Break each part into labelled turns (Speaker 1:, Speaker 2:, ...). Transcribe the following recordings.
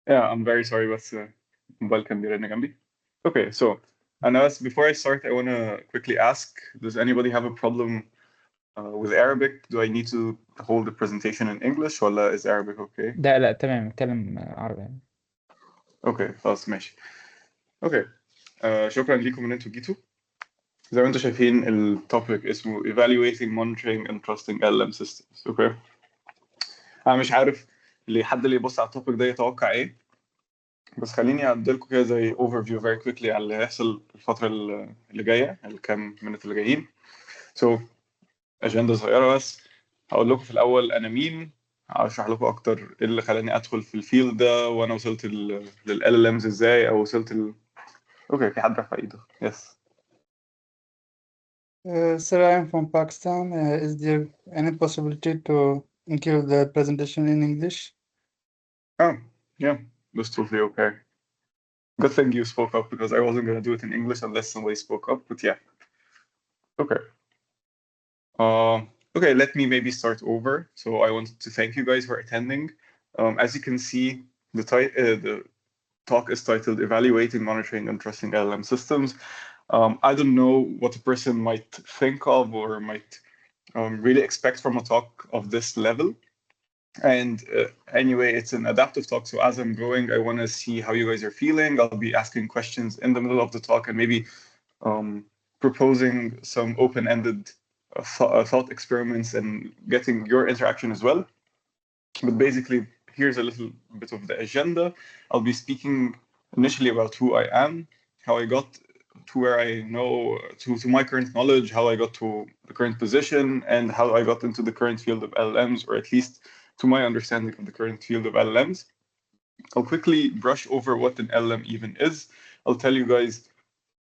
Speaker 1: Yeah, I'm very sorry, بس الموبايل كان بيرن جنبي. Okay, so before I start, I want to quickly ask, does anybody have a problem with Arabic? Do I need to hold the presentation in English ولا is Arabic okay?
Speaker 2: لا تمام، اتكلم عربي يعني.
Speaker 1: Okay, خلاص ماشي. Okay, شكرا لكم ان انتوا جيتوا. زي ما انتم شايفين التوبيك اسمه Evaluating, Monitoring and Trusting LLM Systems. Okay. انا مش عارف حد اللي يبص على التوبيك ده يتوقع ايه، بس خليني أديلكوا كده زي overview very quickly على اللي هيحصل الفترة اللي جاية، الكام minute اللي جايين. So أجندة صغيرة بس. هقول لكم في الأول أنا مين، هشرح لكم أكتر إيه اللي خلاني أدخل في الفيلد ده، وأنا وصلت لل LLMs إزاي، أو وصلت أوكي، في حد رفع إيده. يس.
Speaker 3: Sir, I am from Pakistan. Is there any possibility to include the presentation in English?
Speaker 1: Oh, yeah, that's totally okay. Good thing you spoke up because I wasn't going to do it in English unless somebody spoke up, but yeah. Okay. Okay, let me maybe start over. So I wanted to thank you guys for attending. As you can see, the talk is titled Evaluating, Monitoring, and Trusting LLM Systems. I don't know what a person might think of or might really expect from a talk of this level. And anyway, it's an adaptive talk. So as I'm going, I want to see how you guys are feeling. I'll be asking questions in the middle of the talk and maybe proposing some open-ended thought experiments and getting your interaction as well. But basically, here's a little bit of the agenda. I'll be speaking initially about who I am, how I got to where I know, to my current knowledge, how I got to the current position, and how I got into the current field of LLMs, or at least to my understanding of the current field of LLMs. I'll quickly brush over what an LLM even is. I'll tell you guys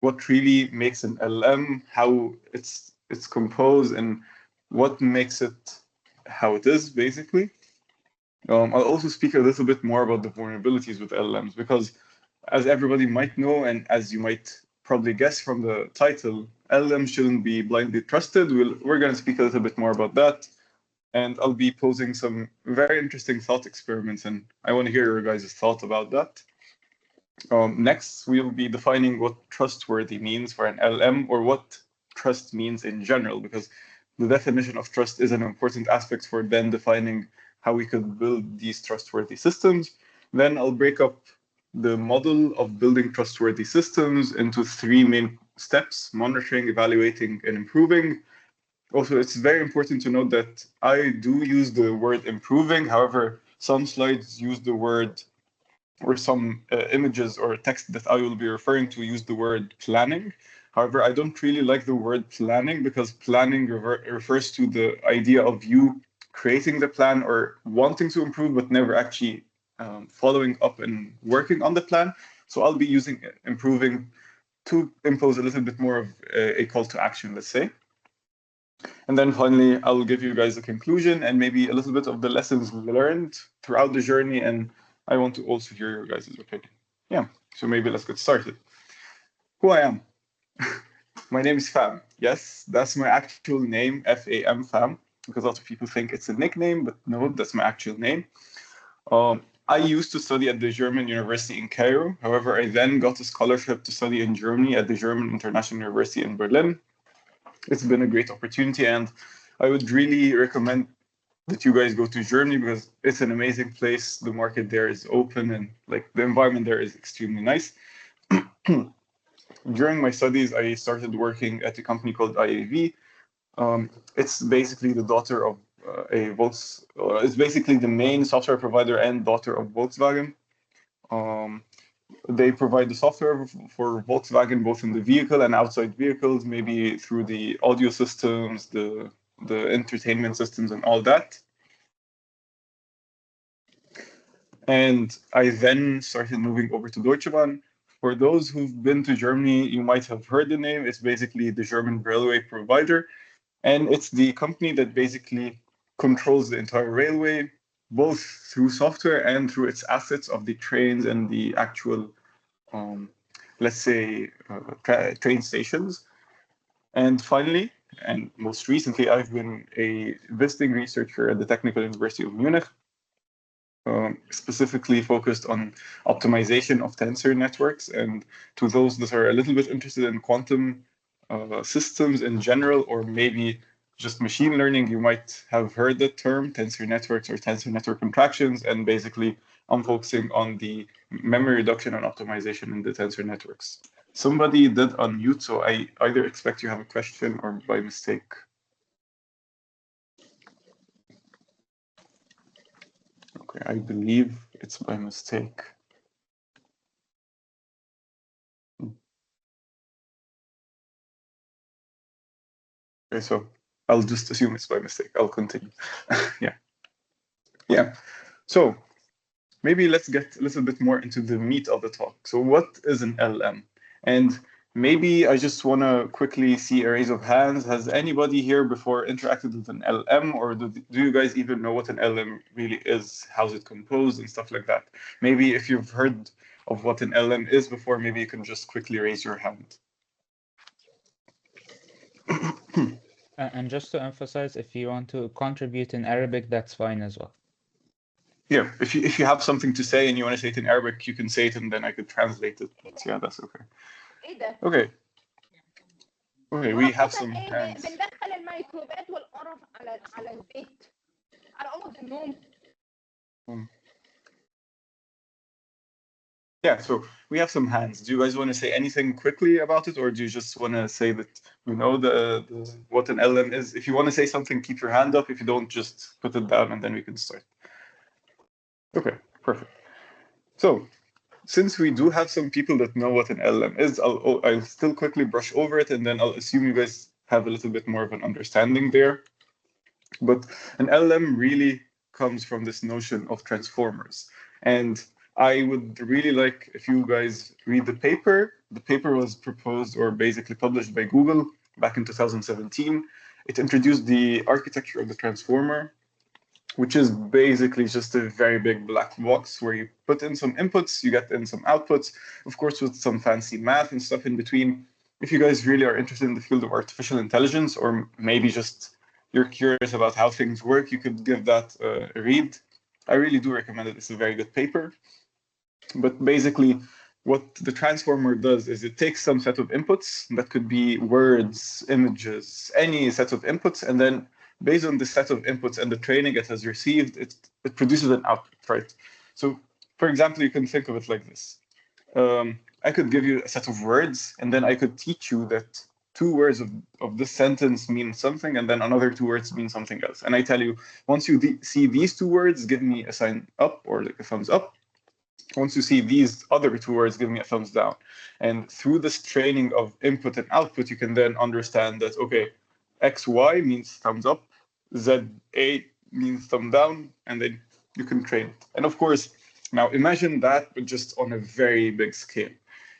Speaker 1: what really makes an LLM, how it's composed, and what makes it how it is, basically. I'll also speak a little bit more about the vulnerabilities with LLMs, because as everybody might know, and as you might probably guess from the title, LLMs shouldn't be blindly trusted. We're going to speak a little bit more about that. And I'll be posing some very interesting thought experiments, and I want to hear your guys' thoughts about that. Next, we'll be defining what trustworthy means for an LLM, or what trust means in general, because the definition of trust is an important aspect for then defining how we could build these trustworthy systems. Then I'll break up the model of building trustworthy systems into 3 main steps: monitoring, evaluating, and improving. Also, it's very important to note that I do use the word improving. However, some slides use the word, or some images or text that I will be referring to use the word planning. However, I don't really like the word planning, because planning refers to the idea of you creating the plan or wanting to improve, but never actually following up and working on the plan. So I'll be using improving to impose a little bit more of a call to action, let's say. And then finally, I'll give you guys a conclusion and maybe a little bit of the lessons learned throughout the journey. And I want to also hear your guys' opinion. Yeah, so maybe let's get started. Who I am. My name is Fam. Yes, that's my actual name, F-A-M, Fam, because a lot of people think it's a nickname, but no, that's my actual name. I used to study at the German University in Cairo. However, I then got a scholarship to study in Germany at the German International University in Berlin. It's been a great opportunity, and I would really recommend that you guys go to Germany, because it's an amazing place. The market there is open, and like the environment there is extremely nice. During my studies, I started working at a company called IEEE. It's basically the daughter of it's basically the main software provider and daughter of Volkswagen. They provide the software for Volkswagen, both in the vehicle and outside vehicles, maybe through the audio systems, the entertainment systems, and all that. And I then started moving over to Deutsche Bahn. For those who've been to Germany, you might have heard the name. It's basically the German railway provider. And it's the company that basically controls the entire railway, both through software and through its assets of the trains and the actual, let's say, train stations. And finally, and most recently, I've been a visiting researcher at the Technical University of Munich. specifically focused on optimization of tensor networks. And to those that are a little bit interested in quantum systems in general, or maybe just machine learning, you might have heard the term tensor networks or tensor network contractions. And basically, I'm focusing on the memory reduction and optimization in the tensor networks. Somebody did unmute, so I either expect you have a question or by mistake. Okay, I believe it's by mistake. Okay, so I'll just assume it's by mistake. I'll continue. Yeah. So maybe let's get a little bit more into the meat of the talk. So what is an LLM? And maybe I just want to quickly see a raise of hands. Has anybody here before interacted with an LLM, or do you guys even know what an LLM really is? How's it composed and stuff like that? Maybe if you've heard of what an LLM is before, maybe you can just quickly raise your hand.
Speaker 2: And just to emphasize, if you want to contribute in Arabic, that's fine as well.
Speaker 1: Yeah, if you have something to say and you want to say it in Arabic, you can say it and then I could translate it. But yeah, that's okay. Okay. Okay, we have some hands. Yeah, so we have some hands. Do you guys want to say anything quickly about it, or do you just want to say that you know what an LLM is? If you want to say something, keep your hand up. If you don't, just put it down and then we can start. Okay, perfect. So since we do have some people that know what an LLM is, I'll still quickly brush over it, and then I'll assume you guys have a little bit more of an understanding there. But an LLM really comes from this notion of transformers. And I would really like if you guys read the paper. The paper was proposed or basically published by Google back in 2017. It introduced the architecture of the transformer, which is basically just a very big black box where you put in some inputs, you get in some outputs, of course, with some fancy math and stuff in between. If you guys really are interested in the field of artificial intelligence, or maybe just you're curious about how things work, you could give that a read. I really do recommend it. It's a very good paper. But basically, what the transformer does is it takes some set of inputs that could be words, images, any set of inputs, and then based on the set of inputs and the training it has received, it produces an output, right? So, for example, you can think of it like this. I could give you a set of words, and then I could teach you that two words of this sentence mean something, and then another two words mean something else. And I tell you, once you see these two words, give me a sign up or like a thumbs up. Once you see these other two words, give me a thumbs down. And through this training of input and output, you can then understand that, okay, XY means thumbs up, ZA means thumb down, and then you can train it. And of course, now imagine that, but just on a very big scale.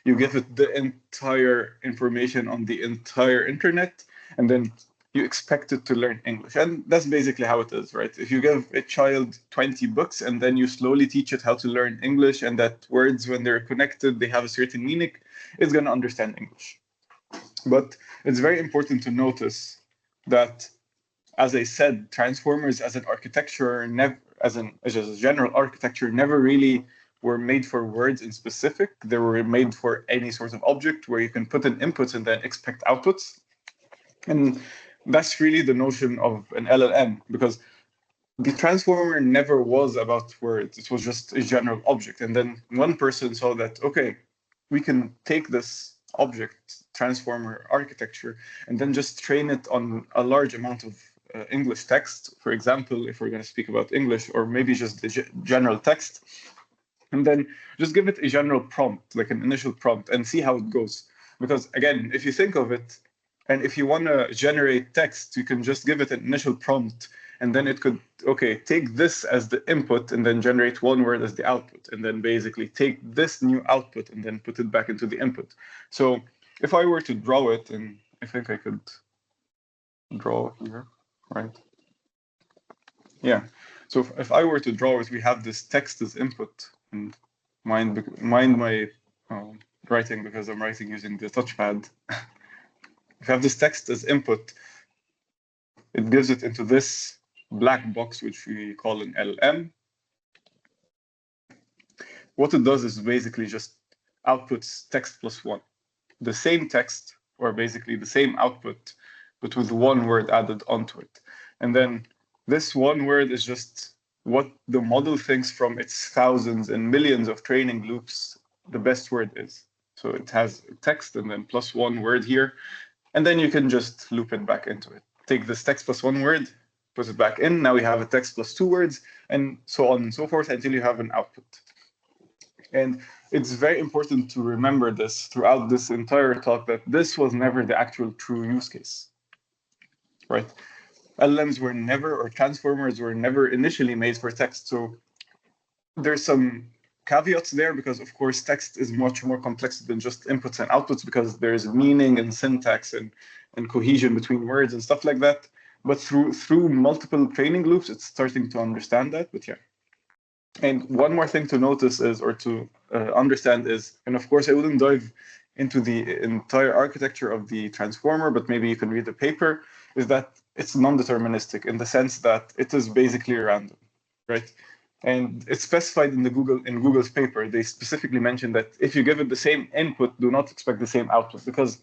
Speaker 1: You give it the entire information on the entire internet, and then you expect it to learn English. And that's basically how it is, right? If you give a child 20 books and then you slowly teach it how to learn English, and that words, when they're connected, they have a certain meaning, it's going to understand English. But it's very important to notice that, as I said, transformers as an architecture, as a general architecture, never really were made for words in specific. They were made for any sort of object where you can put in inputs and then expect outputs. And that's really the notion of an LLM, because the transformer never was about words. It was just a general object. And then one person saw that, okay, we can take this object transformer architecture and then just train it on a large amount of English text, for example, if we're going to speak about English, or maybe just the general text, and then just give it a general prompt, like an initial prompt, and see how it goes. Because again, if you think of it, and if you want to generate text, you can just give it an initial prompt, and then it could, okay, take this as the input and then generate one word as the output, and then basically take this new output and then put it back into the input. So if I were to draw it, and I think I could draw here, right? Yeah. So if I were to draw it, we have this text as input, and mind my writing, because I'm writing using the touchpad. If I have this text as input, it gives it into this black box, which we call an LM. what it does is basically just outputs text plus one, the same text, or basically the same output, but with one word added onto it. And then this one word is just what the model thinks from its thousands and millions of training loops the best word is. So it has text and then plus one word here, and then you can just loop it back into it. Take this text plus one word, put it back in, now we have a text plus two words, and so on and so forth until you have an output. And it's very important to remember this throughout this entire talk, that this was never the actual true use case, right? LLMs were never, or transformers were never initially made for text. So there's some caveats there, because of course text is much more complex than just inputs and outputs, because there's meaning and syntax and cohesion between words and stuff like that. But through multiple training loops, it's starting to understand that. But yeah. And one more thing to notice is, or to understand is, and of course I wouldn't dive into the entire architecture of the transformer, but maybe you can read the paper, is that it's non-deterministic in the sense that it is basically random, right? And it's specified in Google's paper. They specifically mentioned that if you give it the same input, do not expect the same output, because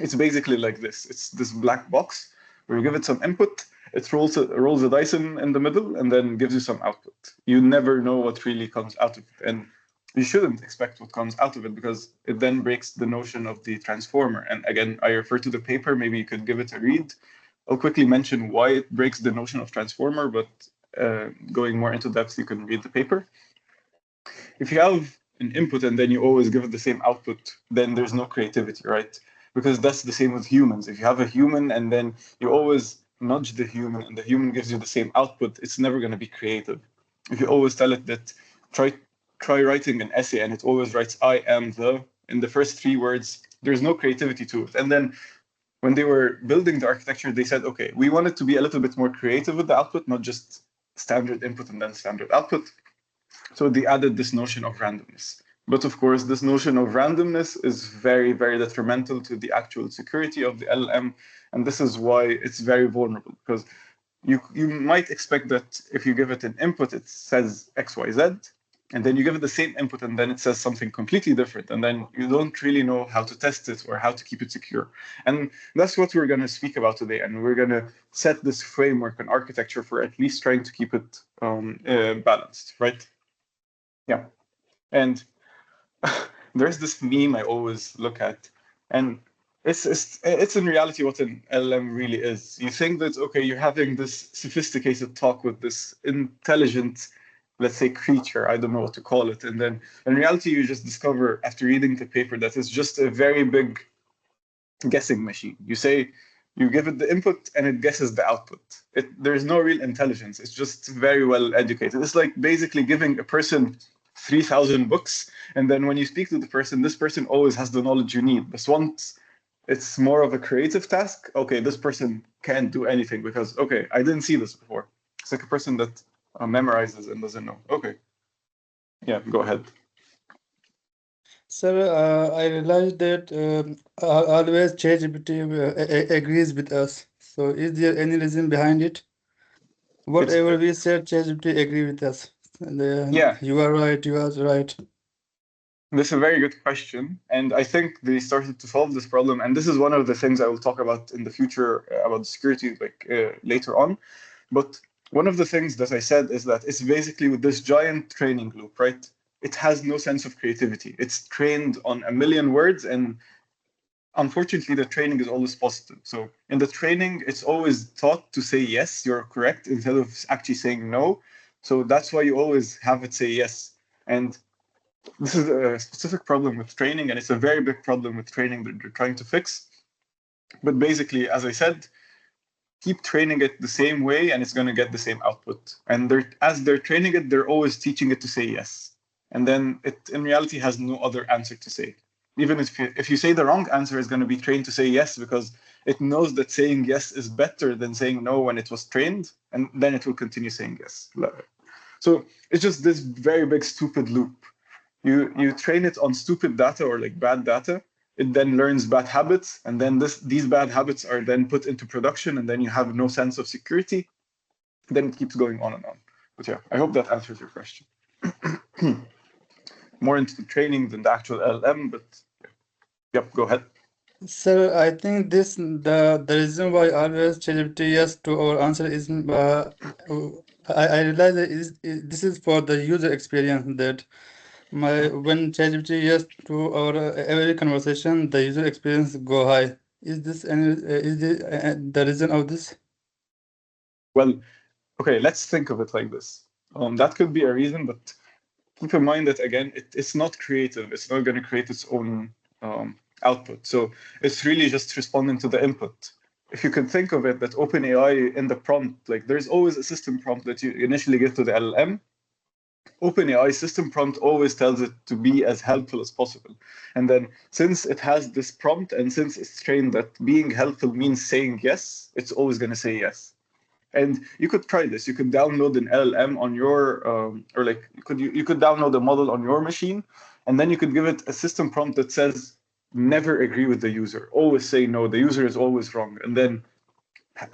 Speaker 1: it's basically like this. It's this black box where you give it some input, it rolls the dice in the middle, and then gives you some output. You never know what really comes out of it. And you shouldn't expect what comes out of it, because it then breaks the notion of the transformer. And again, I refer to the paper, maybe you could give it a read. I'll quickly mention why it breaks the notion of transformer, but going more into depth, you can read the paper. If you have an input and then you always give it the same output, then there's no creativity, right? Because that's the same with humans. If you have a human and then you always nudge the human and the human gives you the same output, it's never going to be creative. If you always tell it that try writing an essay and it always writes I am the in the first three words, there's no creativity to it. And then when they were building the architecture, they said, okay, we want it to be a little bit more creative with the output, not just standard input and then standard output. So they added this notion of randomness. But of course, this notion of randomness is very, very detrimental to the actual security of the LLM. And this is why it's very vulnerable, because you might expect that if you give it an input, it says X, Y, Z, and then you give it the same input and then it says something completely different. And then you don't really know how to test it or how to keep it secure. And that's what we're going to speak about today. And we're going to set this framework and architecture for at least trying to keep it balanced, right? Yeah. And there's this meme I always look at, and it's in reality what an LLM really is. You think that, okay, you're having this sophisticated talk with this intelligent, let's say, creature, I don't know what to call it, and then in reality you just discover after reading the paper that it's just a very big guessing machine. You give it the input and it guesses the output. There's no real intelligence. It's just very well educated. It's like basically giving a person 3,000 books, and then when you speak to the person, this person always has the knowledge you need. But once it's more of a creative task, okay, this person can't do anything because, okay, I didn't see this before. It's like a person that memorizes and doesn't know. Okay. Yeah, go ahead.
Speaker 3: Sir, I realized that always ChatGPT agrees with us. So is there any reason behind it? Whatever we said, ChatGPT agree with us. And
Speaker 1: Yeah.
Speaker 3: You are right. You are right.
Speaker 1: This is a very good question. And I think they started to solve this problem. And this is one of the things I will talk about in the future about security, later on. But one of the things that I said is that it's basically with this giant training loop, right? It has no sense of creativity. It's trained on a million words, and unfortunately, the training is always positive. So in the training, it's always taught to say yes, you're correct, instead of actually saying no. So that's why you always have it say yes. And this is a specific problem with training, and it's a very big problem with training that they're trying to fix. But basically, as I said, keep training it the same way and it's going to get the same output. And as they're training it, they're always teaching it to say yes. And then it in reality has no other answer to say. Even if you say the wrong answer, it's going to be trained to say yes, because it knows that saying yes is better than saying no when it was trained, and then it will continue saying yes. So it's just this very big stupid loop. You train it on stupid data or like bad data, it then learns bad habits, and then these bad habits are then put into production, and then you have no sense of security. Then it keeps going on and on. But yeah, I hope that answers your question. more into training than the actual LLM, but yep, go ahead.
Speaker 3: Sir, I think the reason why always ChatGPT yes to our answer is I realize that this is for the user experience that when ChatGPT yes to our every conversation the user experience go high. Is this the reason of this?
Speaker 1: Well, okay, let's think of it like this. That could be a reason, but keep in mind that again, it's not creative. It's not going to create its own output. So it's really just responding to the input. If you could think of it, that OpenAI in the prompt, like there's always a system prompt that you initially give to the LLM. OpenAI system prompt always tells it to be as helpful as possible. And then since it has this prompt and since it's trained that being helpful means saying yes, it's always going to say yes. And you could try this. You could download an LLM on your, or like you could download a model on your machine, and then you could give it a system prompt that says, never agree with the user. Always say no. The user is always wrong. And then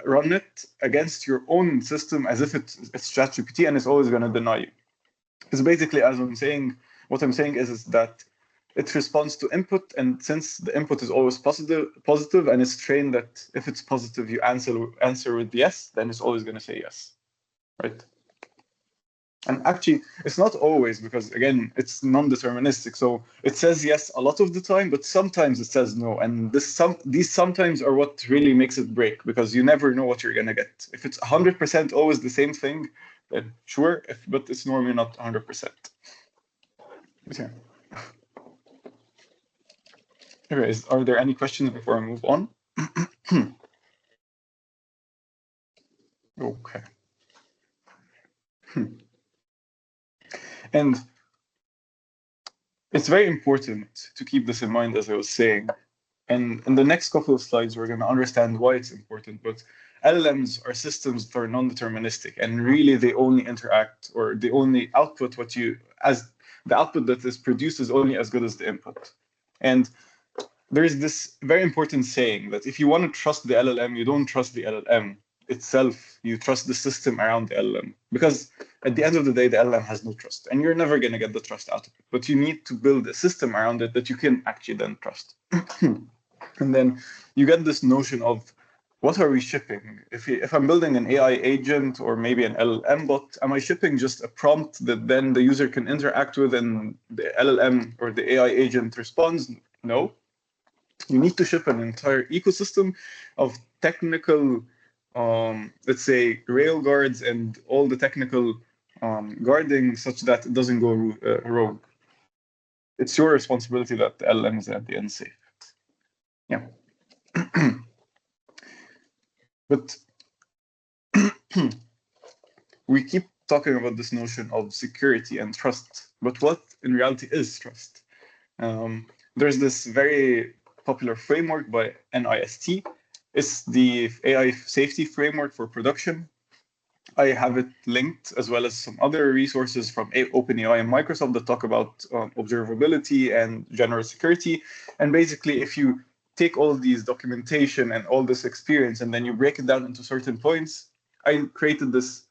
Speaker 1: run it against your own system as if it's ChatGPT, and it's always going to deny you. Because basically, as I'm saying, what I'm saying is that it responds to input, and since the input is always positive, and it's trained that if it's positive, you answer with yes, then it's always going to say yes, right? And actually, it's not always, because again, it's non-deterministic. So it says yes a lot of the time, but sometimes it says no. And these sometimes are what really makes it break, because you never know what you're going to get. If it's 100% always the same thing, then sure, but it's normally not 100%. Yeah. Anyways, are there any questions before I move on? Okay. And it's very important to keep this in mind, as I was saying. And in the next couple of slides, we're going to understand why it's important. But LLMs are systems that are non-deterministic, and really they only interact, or they only output as the output that is produced is only as good as the input. And there's this very important saying that if you want to trust the LLM, you don't trust the LLM itself, you trust the system around the LLM. Because at the end of the day, the LLM has no trust, and you're never going to get the trust out of it. But you need to build a system around it that you can actually then trust. And then you get this notion of, what are we shipping? If I'm building an AI agent or maybe an LLM bot, am I shipping just a prompt that then the user can interact with and the LLM or the AI agent responds? No. You need to ship an entire ecosystem of technical, let's say, rail guards and all the technical guarding such that it doesn't go rogue. It's your responsibility that the LLM is at the end safe. Yeah. But we keep talking about this notion of security and trust. But what in reality is trust? There's this very popular framework by NIST. It's the AI safety framework for production. I have it linked, as well as some other resources from OpenAI and Microsoft that talk about observability and general security. And basically, if you take all these documentation and all this experience, and then you break it down into certain points, I created this,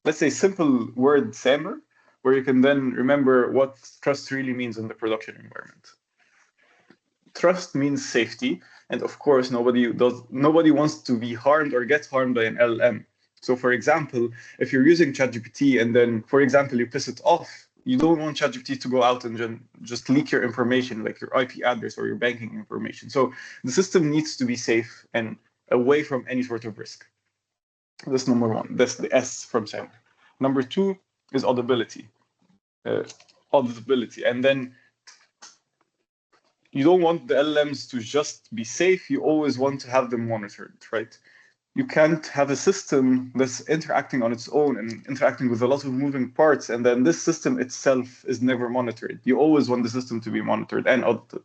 Speaker 1: let's say, simple word sammer, where you can then remember what trust really means in the production environment. Trust means safety, and of course, nobody wants to be harmed or get harmed by an LLM. So, for example, if you're using ChatGPT and then, for example, you piss it off, you don't want ChatGPT to go out and just leak your information, like your IP address or your banking information. So the system needs to be safe and away from any sort of risk. That's number one. That's the S from SAM. Number two is audibility. Auditability. And then you don't want the LLMs to just be safe. You always want to have them monitored, right? You can't have a system that's interacting on its own and interacting with a lot of moving parts, and then this system itself is never monitored. You always want the system to be monitored and audited.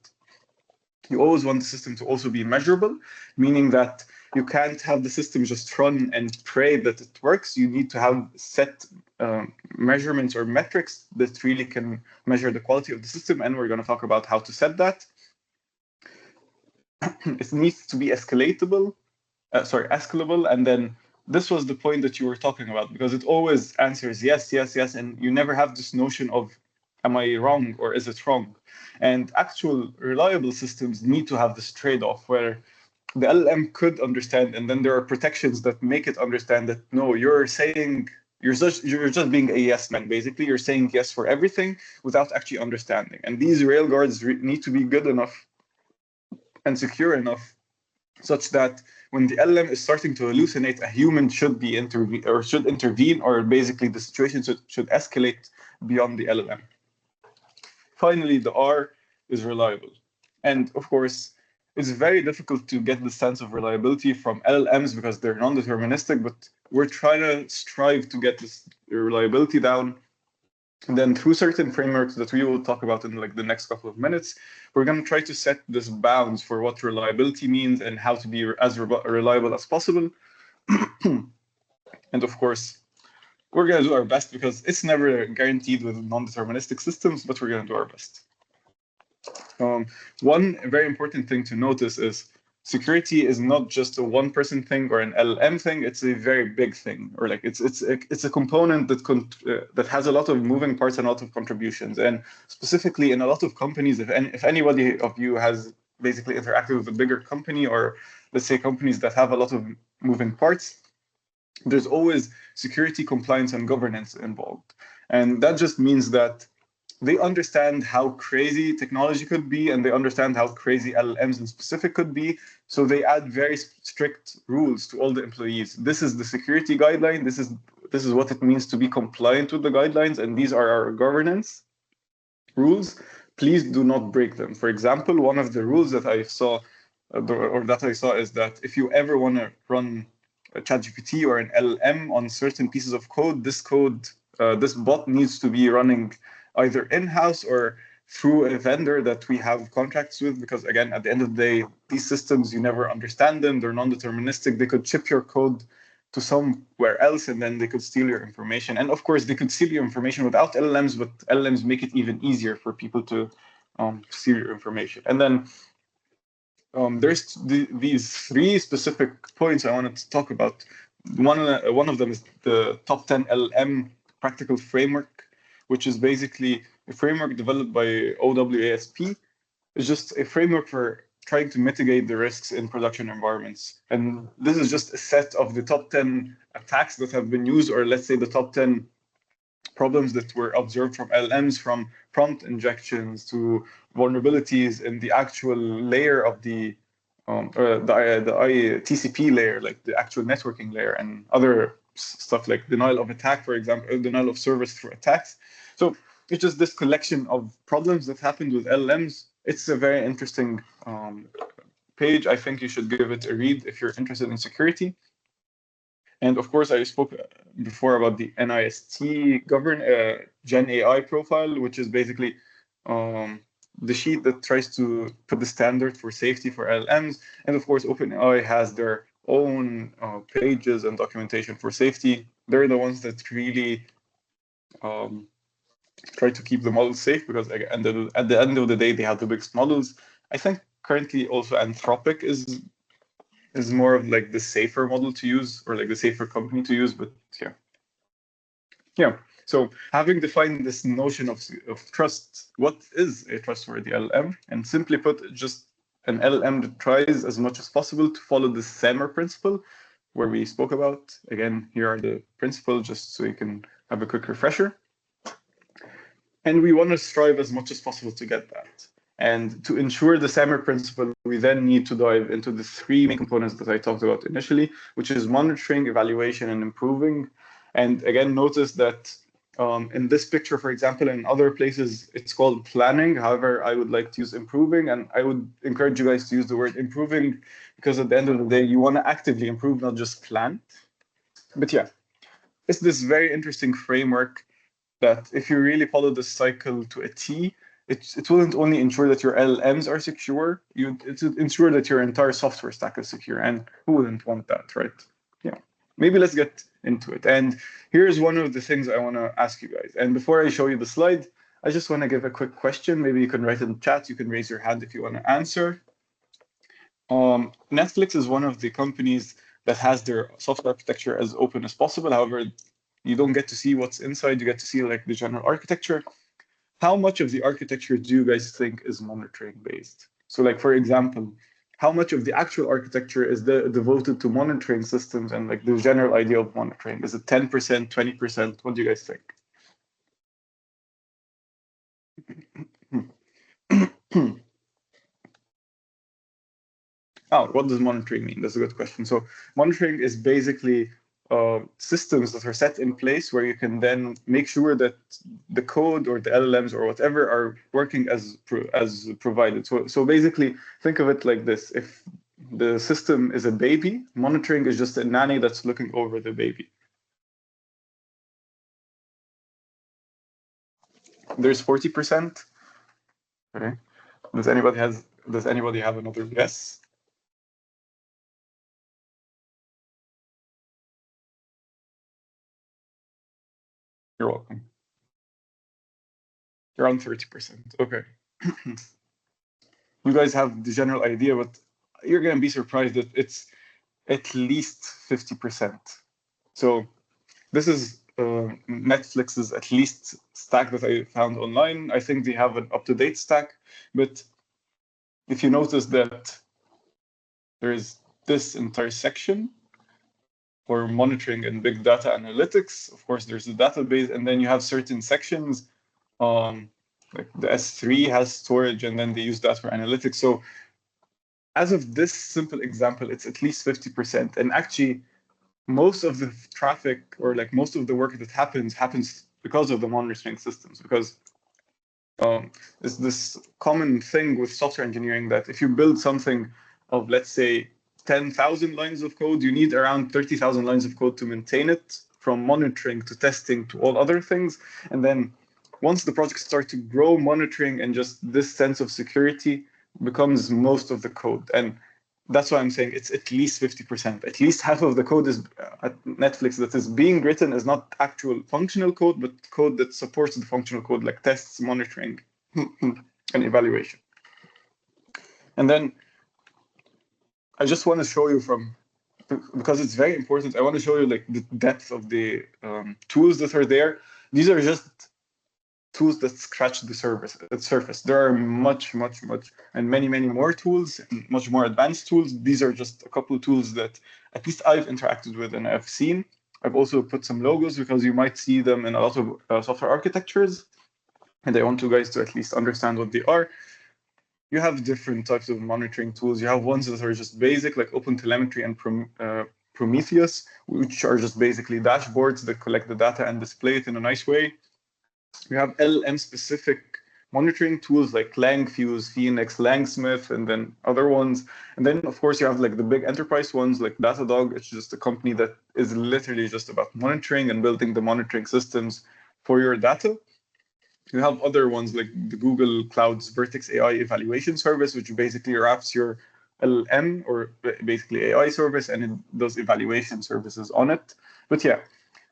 Speaker 1: You always want the system to also be measurable, meaning that you can't have the system just run and pray that it works. You need to have set measurements or metrics that really can measure the quality of the system, and we're going to talk about how to set that. It needs to be escalable, and then this was the point that you were talking about, because it always answers yes, yes, yes, and you never have this notion of Am I wrong or is it wrong? And actual reliable systems need to have this trade-off where the LLM could understand, and then there are protections that make it understand that no, you're just being a yes man. Basically, you're saying yes for everything without actually understanding. And these railguards need to be good enough and secure enough such that when the LLM is starting to hallucinate, a human should intervene, or basically the situation should escalate beyond the LLM. Finally, the R is reliable. And of course, it's very difficult to get the sense of reliability from LLMs because they're non-deterministic, but we're trying to strive to get this reliability down. And then through certain frameworks that we will talk about in like the next couple of minutes, we're going to try to set this bounds for what reliability means and how to be as reliable as possible. And of course, we're going to do our best because it's never guaranteed with non-deterministic systems, but we're going to do our best. One very important thing to notice is security is not just a one-person thing or an LLM thing. It's a very big thing, or like it's a component that has a lot of moving parts and a lot of contributions. And specifically in a lot of companies, if anybody of you has basically interacted with a bigger company, or let's say companies that have a lot of moving parts, there's always security, compliance, and governance involved. And that just means that they understand how crazy technology could be, and they understand how crazy LLMs in specific could be. So they add very strict rules to all the employees. This is the security guideline. This is what it means to be compliant with the guidelines, and these are our governance rules. Please do not break them. For example, one of the rules that I saw, is that if you ever want to run a ChatGPT or an LLM on certain pieces of code, this bot needs to be running either in-house or through a vendor that we have contracts with, because again, at the end of the day, these systems, you never understand them. They're non-deterministic. They could ship your code to somewhere else, and then they could steal your information. And of course, they could steal your information without LLMs, but LLMs make it even easier for people to steal your information. And then there's these three specific points I wanted to talk about. One of them is the top 10 LLM practical framework, which is basically a framework developed by OWASP. It's just a framework for trying to mitigate the risks in production environments. And this is just a set of the top 10 attacks that have been used, or let's say the top 10 problems that were observed from LLMs, from prompt injections to vulnerabilities in the actual layer of the TCP layer, like the actual networking layer, and other stuff like denial of attack, for example, denial of service through attacks. So it's just this collection of problems that happened with LLMs. It's a very interesting page. I think you should give it a read if you're interested in security. And of course, I spoke before about the NIST Gen AI profile, which is basically the sheet that tries to put the standard for safety for LLMs. And of course, OpenAI has their own pages and documentation for safety. They're the ones that really try to keep the models safe, because at the end of the day, they have the biggest models. I think currently also Anthropic is more of like the safer model to use, or like the safer company to use. But yeah. So having defined this notion of trust, what is a trustworthy LLM? And simply put, just an LLM that tries as much as possible to follow the SAMR principle, where we spoke about. Again, here are the principles, just so you can have a quick refresher. And we want to strive as much as possible to get that. And to ensure the SAMR principle, we then need to dive into the three main components that I talked about initially, which is monitoring, evaluation, and improving. And again, notice that in this picture, for example, in other places, it's called planning. However, I would like to use improving, and I would encourage you guys to use the word improving, because at the end of the day, you want to actively improve, not just plan. But yeah, it's this very interesting framework that if you really follow the cycle to a T, it wouldn't only ensure that your LLMs are secure, it would ensure that your entire software stack is secure. And who wouldn't want that, right? Yeah. Maybe let's get into it. And here's one of the things I want to ask you guys. And before I show you the slide, I just want to give a quick question. Maybe you can write in the chat. You can raise your hand if you want to answer. Netflix is one of the companies that has their software architecture as open as possible. However, you don't get to see what's inside. You get to see like the general architecture. how much of the architecture do you guys think is monitoring based? So like, for example, how much of the actual architecture is devoted to monitoring systems and like the general idea of monitoring? Is it 10%, 20%? What do you guys think? Oh, what does monitoring mean? That's a good question. So monitoring is basically systems that are set in place where you can then make sure that the code or the LLMs or whatever are working as provided. So basically, think of it like this: if the system is a baby, monitoring is just a nanny that's looking over the baby. There's 40%. Okay. Does anybody have another guess? You're welcome. Around 30%. Okay. You guys have the general idea, but you're gonna be surprised that it's at least 50%. So this is Netflix's at least stack that I found online. I think they have an up-to-date stack, but if you notice that there is this entire section for monitoring and big data analytics, of course, there's the database, and then you have certain sections. Like the S3 has storage, and then they use that for analytics. So as of this simple example, it's at least 50%. And actually, most of the traffic or like most of the work that happens because of the monitoring systems, because it's this common thing with software engineering that if you build something of, let's say, 10,000 lines of code, you need around 30,000 lines of code to maintain it, from monitoring to testing to all other things. And then once the projects start to grow, monitoring and just this sense of security becomes most of the code. And that's why I'm saying it's at least 50%. At least half of the code is at Netflix that is being written is not actual functional code, but code that supports the functional code, like tests, monitoring, and evaluation. And then I just want to show you because it's very important, I want to show you like the depth of the tools that are there. These are just tools that scratch the surface. There are much, and many more tools, and much more advanced tools. These are just a couple of tools that at least I've interacted with and I've seen. I've also put some logos because you might see them in a lot of software architectures, and I want you guys to at least understand what they are. You have different types of monitoring tools. You have ones that are just basic, like OpenTelemetry and Prometheus, which are just basically dashboards that collect the data and display it in a nice way. We have LLM-specific monitoring tools like LangFuse, Phoenix, Langsmith, and then other ones. And then, of course, you have like the big enterprise ones like Datadog. It's just a company that is literally just about monitoring and building the monitoring systems for your data. You have other ones like the Google Cloud's Vertex AI evaluation service, which basically wraps your LLM or basically AI service and it does evaluation services on it. But yeah,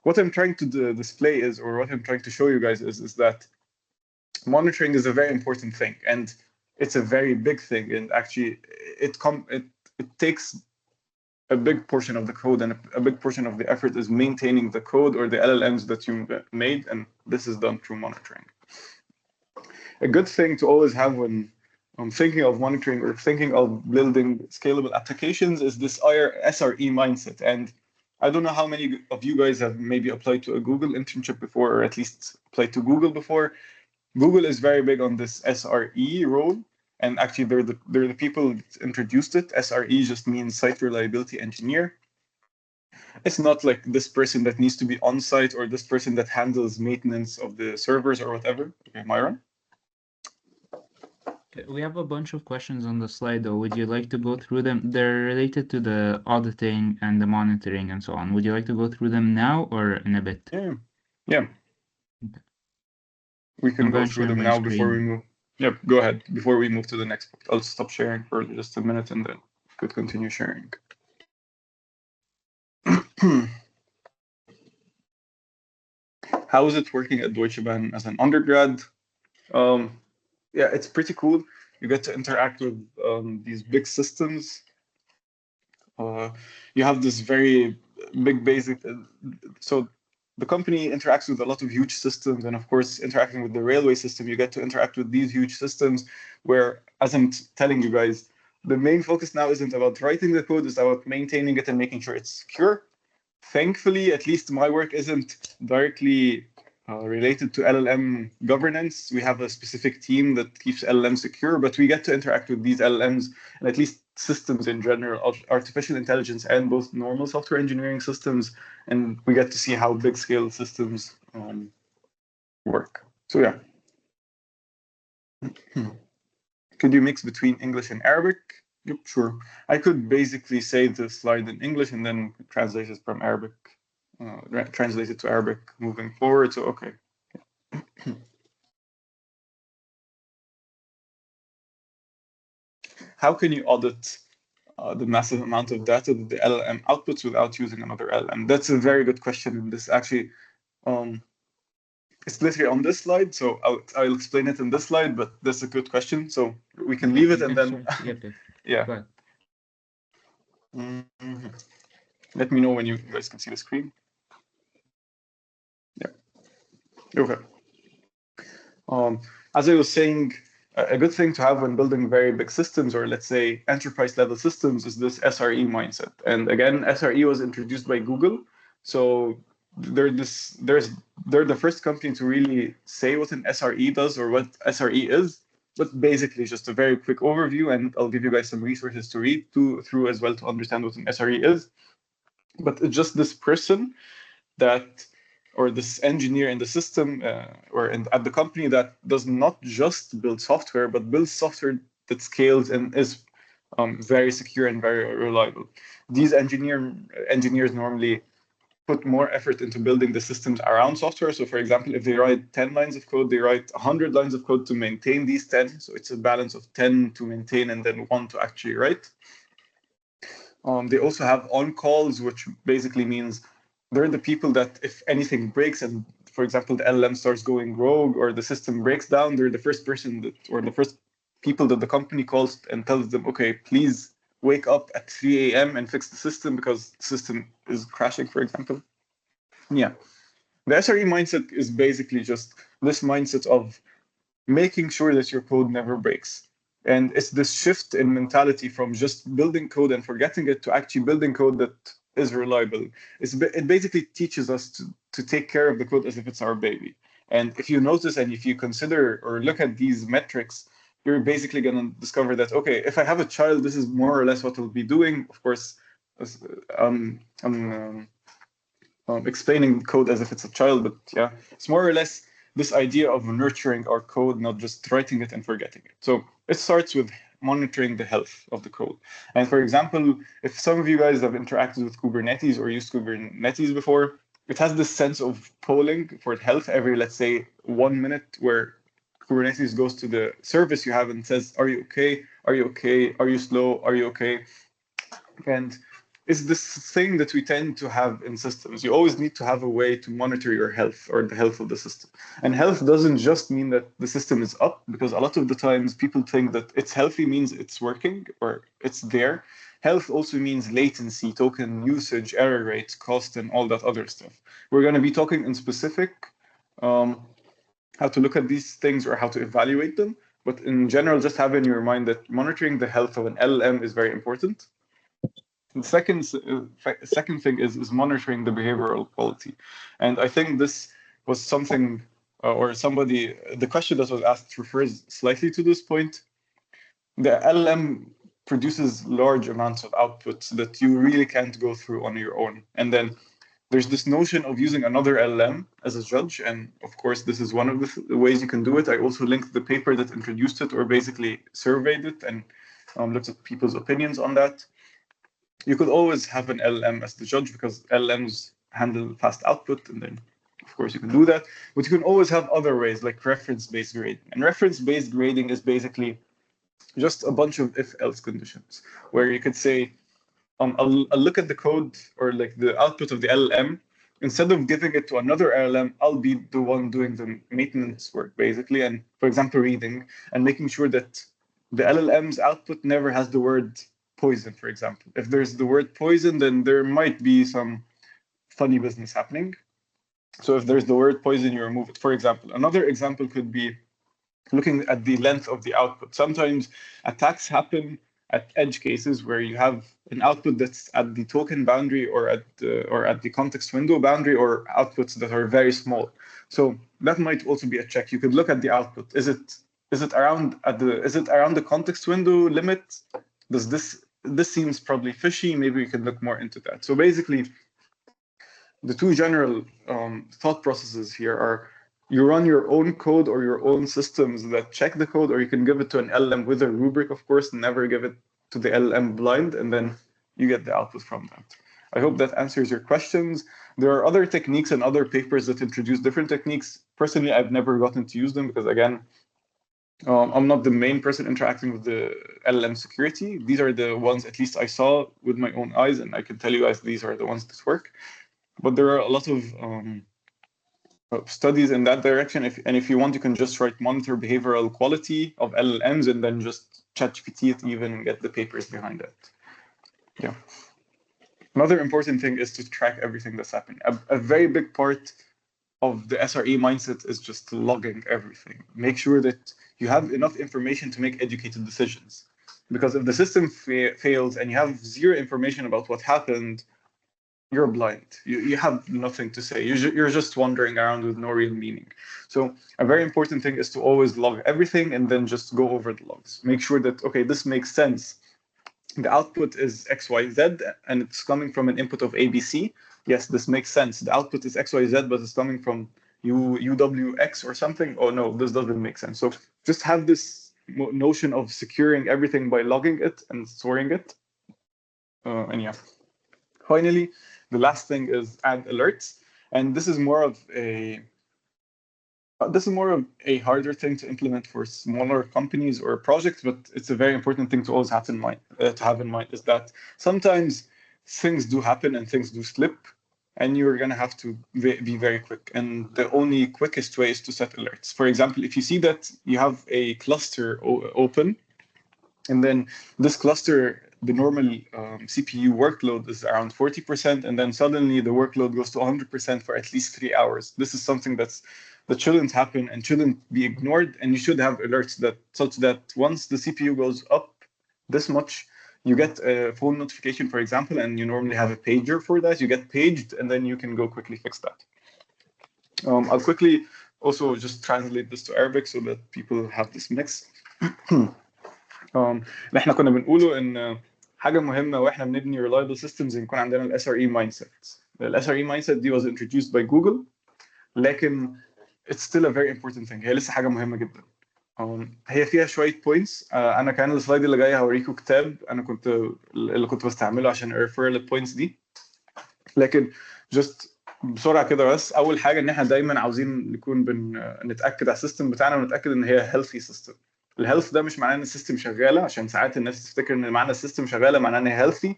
Speaker 1: what I'm trying to display is, or what I'm trying to show you guys is that monitoring is a very important thing, and it's a very big thing. And actually, it takes a big portion of the code, and a big portion of the effort is maintaining the code or the LLMs that you made, and this is done through monitoring. A good thing to always have when I'm thinking of monitoring or thinking of building scalable applications is this SRE mindset. And I don't know how many of you guys have maybe applied to a Google internship before, or at least applied to Google before. Google is very big on this SRE role. And actually, they're the people that introduced it. SRE just means Site Reliability Engineer. It's not like this person that needs to be on site or this person that handles maintenance of the servers or whatever. Okay, Myron?
Speaker 2: We have a bunch of questions on the slide, though. Would you like to go through them? They're related to the auditing and the monitoring and so on. Would you like to go through them now or in a bit?
Speaker 1: Yeah. Okay. We can go through them now before we move. Yep, go ahead. Before we move to the next part. I'll stop sharing for just a minute and then could continue sharing. How is it working at Deutsche Bahn as an undergrad? Yeah, it's pretty cool. You get to interact with these big systems. You have this very big basic. So the company interacts with a lot of huge systems, and of course, interacting with the railway system, you get to interact with these huge systems where, as I'm telling you guys, the main focus now isn't about writing the code, it's about maintaining it and making sure it's secure. Thankfully, at least my work isn't directly related to LLM governance. We have a specific team that keeps LLM secure, but we get to interact with these LLMs and at least systems in general, artificial intelligence and both normal software engineering systems, and we get to see how big scale systems work. So yeah. Could you mix between English and Arabic? Yep, sure. I could basically say the slide in English and then translate it from Arabic, translate it to Arabic moving forward. So, okay. How can you audit the massive amount of data that the LLM outputs without using another LLM? That's a very good question. And this actually, it's literally on this slide. So I'll explain it in this slide, but that's a good question. So we can leave it and then, yeah. Mm-hmm. Let me know when you guys can see the screen. Yeah. Okay. As I was saying, a good thing to have when building very big systems, or let's say enterprise level systems, is this SRE mindset. And again, SRE was introduced by Google. So they're the first company to really say what an SRE does or what SRE is. But basically, just a very quick overview, and I'll give you guys some resources to read through as well to understand what an SRE is. But it's just this person that, or this engineer in the system at the company that does not just build software, but builds software that scales and is very secure and very reliable. These engineers normally put more effort into building the systems around software. So for example, if they write 10 lines of code, they write 100 lines of code to maintain these 10. So it's a balance of 10 to maintain and then 1 to actually write. They also have on-calls, which basically means they're the people that if anything breaks and, for example, the LLM starts going rogue or the system breaks down, they're the first person that, or the first people that the company calls and tells them, okay, please wake up at 3 a.m. and fix the system because the system is crashing, for example. Yeah. The SRE mindset is basically just this mindset of making sure that your code never breaks. And it's this shift in mentality from just building code and forgetting it to actually building code that is reliable. It basically teaches us to take care of the code as if it's our baby. And if you notice and if you consider or look at these metrics, you're basically going to discover that, okay, if I have a child, this is more or less what I'll be doing. Of course, explaining code as if it's a child, but yeah, it's more or less this idea of nurturing our code, not just writing it and forgetting it. So it starts with monitoring the health of the code. And for example, if some of you guys have interacted with Kubernetes or used Kubernetes before, it has this sense of polling for health every, let's say, 1 minute, where Kubernetes goes to the service you have and says, are you okay? Are you okay? Are you slow? Are you okay? And it's this thing that we tend to have in systems. You always need to have a way to monitor your health or the health of the system. And health doesn't just mean that the system is up, because a lot of the times people think that it's healthy means it's working or it's there. Health also means latency, token usage, error rates, cost, and all that other stuff. We're going to be talking in specific how to look at these things or how to evaluate them. But in general, just have in your mind that monitoring the health of an LLM is very important. The second thing is monitoring the behavioral quality. And I think this was something, the question that was asked refers slightly to this point. The LLM produces large amounts of outputs that you really can't go through on your own. And then there's this notion of using another LLM as a judge. And of course, this is one of the ways you can do it. I also linked the paper that introduced it or basically surveyed it and looked at people's opinions on that. You could always have an LLM as the judge because LLMs handle fast output, and then, of course, you can do that. But you can always have other ways, like reference-based grading. And reference-based grading is basically just a bunch of if-else conditions, where you could say, I'll look at the code or like the output of the LLM. Instead of giving it to another LLM, I'll be the one doing the maintenance work, basically. And for example, reading and making sure that the LLM's output never has the word poison, for example. If there's the word poison, then there might be some funny business happening. So if there's the word poison, you remove it. For example, another example could be looking at the length of the output. Sometimes attacks happen at edge cases where you have an output that's at the token boundary or at the context window boundary, or outputs that are very small. So that might also be a check. You could look at the output. Is it around the context window limit? Does this seems probably fishy? Maybe we can look more into that. So basically, the two general thought processes here are: you run your own code or your own systems that check the code, or you can give it to an LLM with a rubric, of course, never give it to the LLM blind, and then you get the output from that. I hope that answers your questions. There are other techniques and other papers that introduce different techniques. Personally, I've never gotten to use them because, again, I'm not the main person interacting with the LLM security. These are the ones, at least I saw with my own eyes, and I can tell you guys these are the ones that work. But there are a lot of studies in that direction. If you want, you can just write monitor behavioral quality of LLMs and then just ChatGPT it even and get the papers behind it. Yeah. Another important thing is to track everything that's happening. A very big part of the SRE mindset is just logging everything. Make sure that you have enough information to make educated decisions. Because if the system fails and you have zero information about what happened, you're blind. You have nothing to say. You're just wandering around with no real meaning. So a very important thing is to always log everything and then just go over the logs. Make sure that, okay, this makes sense. The output is XYZ and it's coming from an input of ABC. Yes, this makes sense. The output is XYZ, but it's coming from UWX or something. Oh no, this doesn't make sense. So just have this notion of securing everything by logging it and storing it. And yeah. Finally, the last thing is add alerts, and this is more of a harder thing to implement for smaller companies or projects, but it's a very important thing to always have in mind. Is that sometimes things do happen and things do slip, and you're gonna have to be very quick. And the only quickest way is to set alerts. For example, if you see that you have a cluster open, and then this cluster, the normal CPU workload is around 40%, and then suddenly the workload goes to 100% for at least 3 hours. This is something that shouldn't happen and shouldn't be ignored, and you should have alerts such that once the CPU goes up this much, you get a phone notification, for example, and you normally have a pager for that. You get paged, and then you can go quickly fix that. I'll quickly also just translate this to Arabic so that people have this mix. اللي احنا كنا بنقوله ان حاجه مهمه واحنا بنبني reliable systems يكون عندنا ال SRE mindset. ال SRE mindset دي was introduced by Google, لكن it's still a very important thing. هي لسه حاجه مهمه جدا. هي فيها شويه points. انا كان السلايد اللي جاي هوريكم كتاب انا كنت بستعمله عشان اريفير للبوينتس دي. لكن just بسرعه كده، بس اول حاجه ان احنا دايما عاوزين نكون نتاكد على السيستم بتاعنا ونتاكد ان هي healthy system. الهيلث ده مش معناه ان السيستم شغاله، عشان ساعات الناس تفتكر ان معنى السيستم شغاله معناه ان هي هيلثي.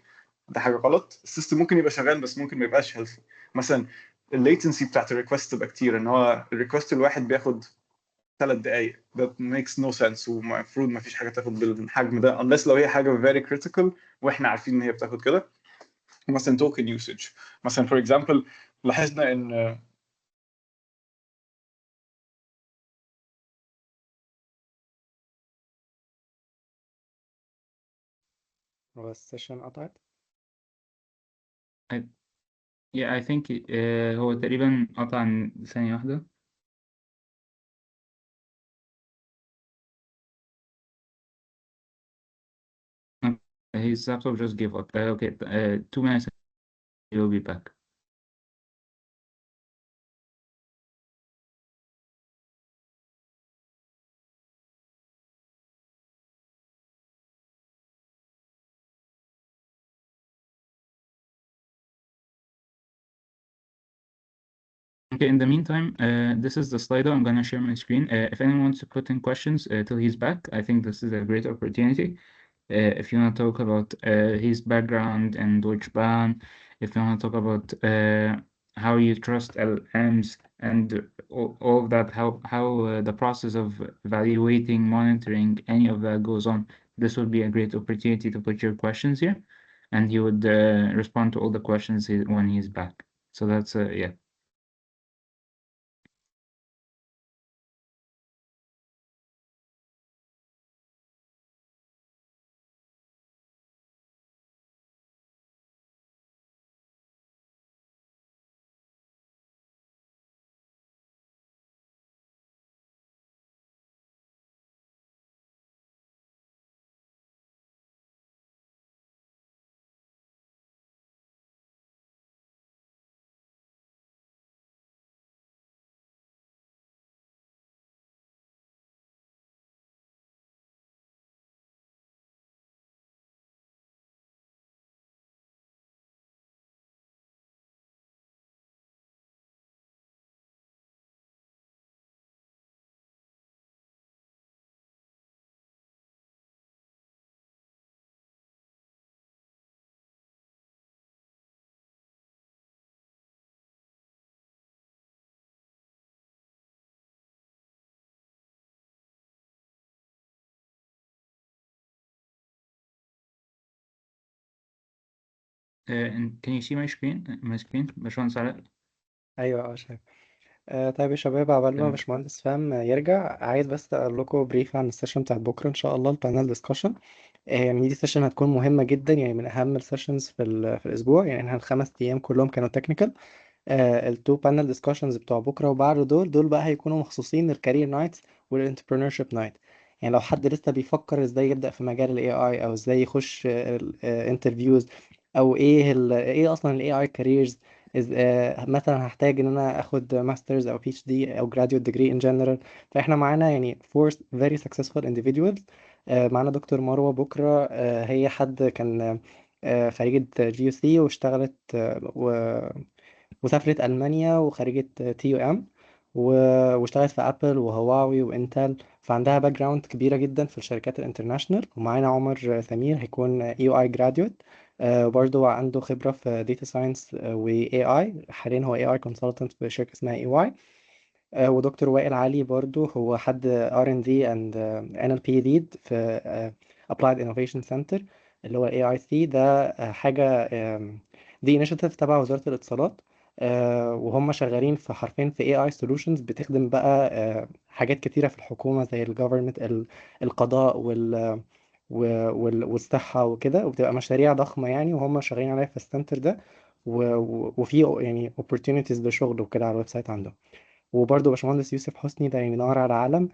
Speaker 1: ده حاجه غلط. السيستم ممكن يبقى شغال بس ممكن ما يبقاش هيلثي. مثلا الليتنسي بتاعت الريكوست تبقى كتير، ان هو الريكوست الواحد بياخد 3 دقائق. ده makes no sense، ومفروض ما فيش حاجه تاخد بالحجم ده unless لو هي حاجه very critical واحنا عارفين ان هي بتاخد كده. مثلا token usage، مثلا for example لاحظنا ان
Speaker 4: هو السيشن قطعت.
Speaker 2: Yeah, I think هو تقريبا قطع ثانية واحدة. His laptop just gave up. Okay, 2 minutes, he will be back. Okay, in the meantime, this is the Slido. I'm going to share my screen. If anyone wants to put in questions till he's back, I think this is a great opportunity. If you want to talk about his background and Deutsche Bahn, if you want to talk about how you trust LLMs and all of that, how the process of evaluating, monitoring, any of that goes on, this would be a great opportunity to put your questions here, and he would respond to all the questions when he's back. So that's yeah. and can you see my screen? باشمهندس علاء.
Speaker 4: ايوه شايف. طيب يا شباب، عبال ما
Speaker 2: تمام.
Speaker 4: باشمهندس فهم يرجع، عايز بس اقول لكم بريف عن السيشن بتاعت بكره ان شاء الله، البانل ديسكشن. يعني دي سيشن هتكون مهمه جدا، يعني من اهم السيشنز في الاسبوع. يعني احنا الخمس ايام كلهم كانوا تكنيكال. التو بانل ديسكشنز بتوع بكره وبعده دول بقى هيكونوا مخصوصين للكارير نايتس والانتربرينورشيب نايت. يعني لو حد لسه بيفكر ازاي يبدأ في مجال الاي اي، او ازاي يخش انترفيوز، او ايه اصلا الاي اي كاريرز، مثلا هحتاج ان انا اخد ماسترز او بي اتش دي او جراديويت ديجري ان جنرال. فاحنا معانا يعني فور فيري سكسسفul individuals. معانا دكتور مروه بكره، هي حد كان خريجة جي يو سي واشتغلت وسافرت ألمانيا، وخريجة تي يو ام، واشتغلت في أبل وهواوي وإنتل، فعندها باك جراوند كبيرة جدا في الشركات الانترناشنال. ومعانا عمر سمير هيكون اي اي جراديوت، برضو عنده خبرة في داتا ساينس و AI. حاليا هو AI consultant في شركة اسمها EY. ودكتور وائل علي برضو هو حد R&D and NLP lead في Applied Innovation Center، اللي هو AIC ده. حاجة دي initiative تبع وزارة الاتصالات. وهم شغالين في حرفين في AI solutions بتخدم بقى حاجات كتيرة في الحكومة، زي الجوفرمنت، القضاء والصحة وكده، وبتبقى مشاريع ضخمة يعني، وهم شغالين عليها في السنتر ده. وفي يعني opportunities لشغل وكده على الويب سايت عندهم. وبرضه باشمهندس يوسف حسني ده يعني نار على العالم.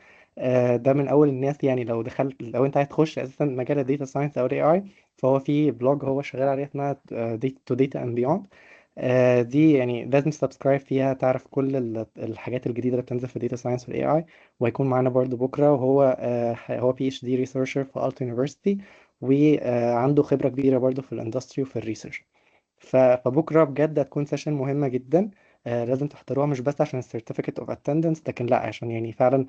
Speaker 4: ده من اول الناس، يعني لو انت عايز تخش اساسا مجال الداتا ساينس او الاي اي، فهو في بلوج هو شغال عليه اسمها تو داتا اند بيوند. دي يعني لازم تسبسكرايب فيها، تعرف كل الحاجات الجديده اللي بتنزل في الداتا ساينس والاي اي. وهيكون معانا برضه بكره، وهو هو بي اتش دي ريسيرشر في الت يونيفرسيتي، وعنده خبره كبيره برضه في الاندستري وفي الريسيرش. فبكره بجد هتكون سيشن مهمه جدا. لازم تحضروها، مش بس عشان السيرتيفيكت اوف اتندنس، لكن لا عشان يعني فعلا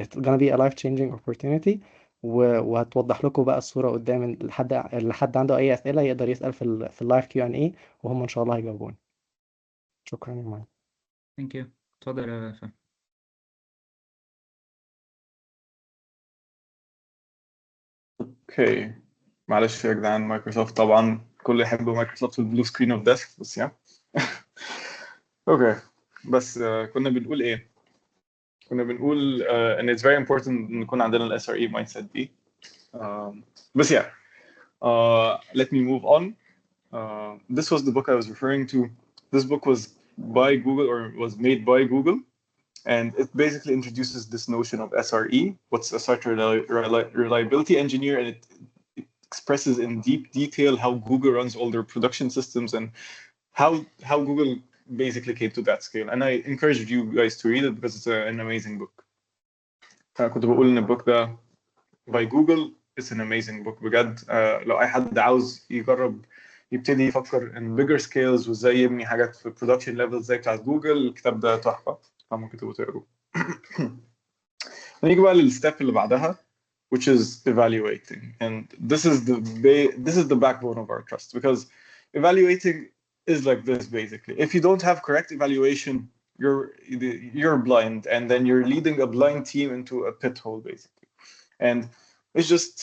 Speaker 4: it's gonna be a life changing opportunity. وهتوضح لكم بقى الصوره قدام. لحد عنده اي اسئله يقدر يسال في اللايف كيو ان اي، وهم ان شاء الله هيجاوبون. شكرا يا معلم.
Speaker 2: Thank you. اتفضل يا فهد.
Speaker 1: اوكي، معلش يا جدعان، مايكروسوفت طبعا كله يحب مايكروسوفت البلو سكرين اوف ديث، بس يعني اوكي. بس كنا بنقول ايه؟ كنا بنقول ان it's very important ان يكون عندنا ال SRE mindset دي. بس yeah, let me move on. This was the book I was referring to. This book was by Google, or was made by Google, and it basically introduces this notion of SRE, what's a site reliability engineer, and it expresses in deep detail how Google runs all their production systems and how Google basically came to that scale. And I encourage you guys to read it because it's an amazing book. كنت بقول ان البوك ده by Google it's an amazing book بجد. لو اي حد عاوز يجرب يبتدي يفكر in bigger scales وازاي يبني حاجات في production levels زي بتاعت جوجل، الكتاب ده تحفة، فممكن تبقوا تقروه. نيجي بقى للستيب اللي بعدها, which is evaluating, and this is the backbone of our trust, because evaluating is like this basically. If you don't have correct evaluation, you're blind, and then you're leading a blind team into a pit hole basically. And it's just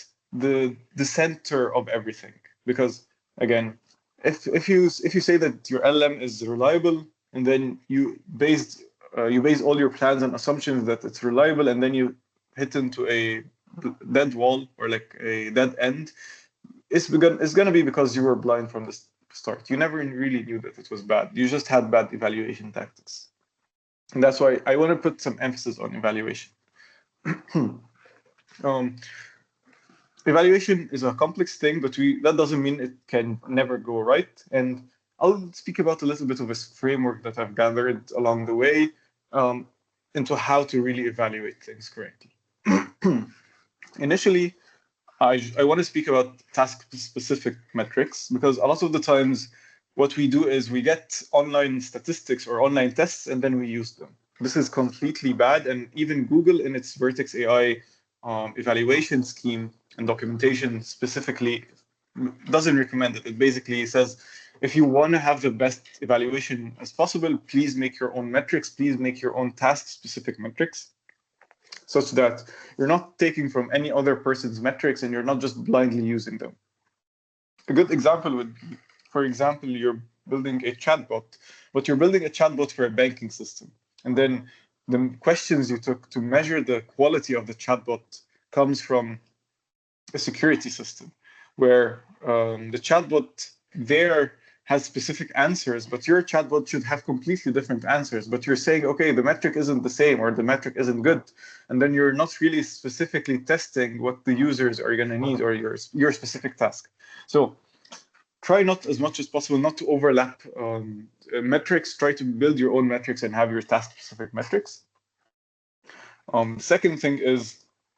Speaker 1: the center of everything, because again, if you say that your LLM is reliable, and then you base all your plans and assumptions that it's reliable, and then you hit into a dead wall or like a dead end, it's gonna be because you were blind from the start. You never really knew that it was bad. You just had bad evaluation tactics. And that's why I want to put some emphasis on evaluation. Evaluation is a complex thing, but that doesn't mean it can never go right. And I'll speak about a little bit of a framework that I've gathered along the way into how to really evaluate things correctly. Initially, I want to speak about task-specific metrics, because a lot of the times what we do is we get online statistics or online tests and then we use them. This is completely bad, and even Google in its Vertex AI evaluation scheme and documentation specifically doesn't recommend it. It basically says, if you want to have the best evaluation as possible, please make your own metrics, please make your own task-specific metrics, such that you're not taking from any other person's metrics and you're not just blindly using them. A good example would be for example, you're building a chatbot, but you're building a chatbot for a banking system. And then the questions you took to measure the quality of the chatbot comes from a security system, where the chatbot there has specific answers, but your chatbot should have completely different answers. But you're saying, okay, the metric isn't the same, or the metric isn't good, and then you're not really specifically testing what the users are going to need, or your specific task. So try not as much as possible not to overlap metrics. Try to build your own metrics and have your task-specific metrics. Second thing is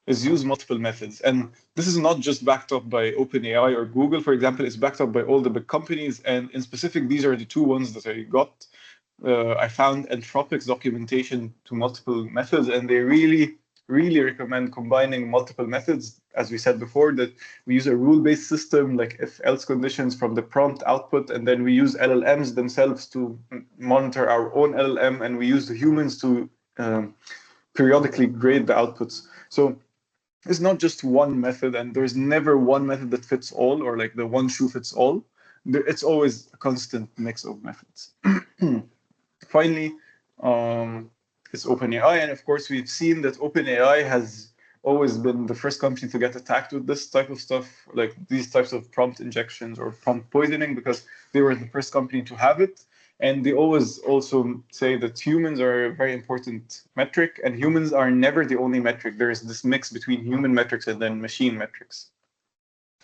Speaker 1: use multiple methods. And this is not just backed up by OpenAI or Google, for example. It's backed up by all the big companies. And in specific, these are the two ones that I got. I found Anthropic's documentation to multiple methods, and they really recommend combining multiple methods. As we said before, that we use a rule-based system, like if-else conditions from the prompt output, and then we use LLMs themselves to monitor our own LLM, and we use the humans to periodically grade the outputs. So it's not just one method, and there's never one method that fits all, or like the one shoe fits all. It's always a constant mix of methods. Finally, it's OpenAI, and of course we've seen that OpenAI has always been the first company to get attacked with this type of stuff, like these types of prompt injections or prompt poisoning, because they were the first company to have it. And they always also say that humans are a very important metric, and humans are never the only metric. There is this mix between human metrics and then machine metrics.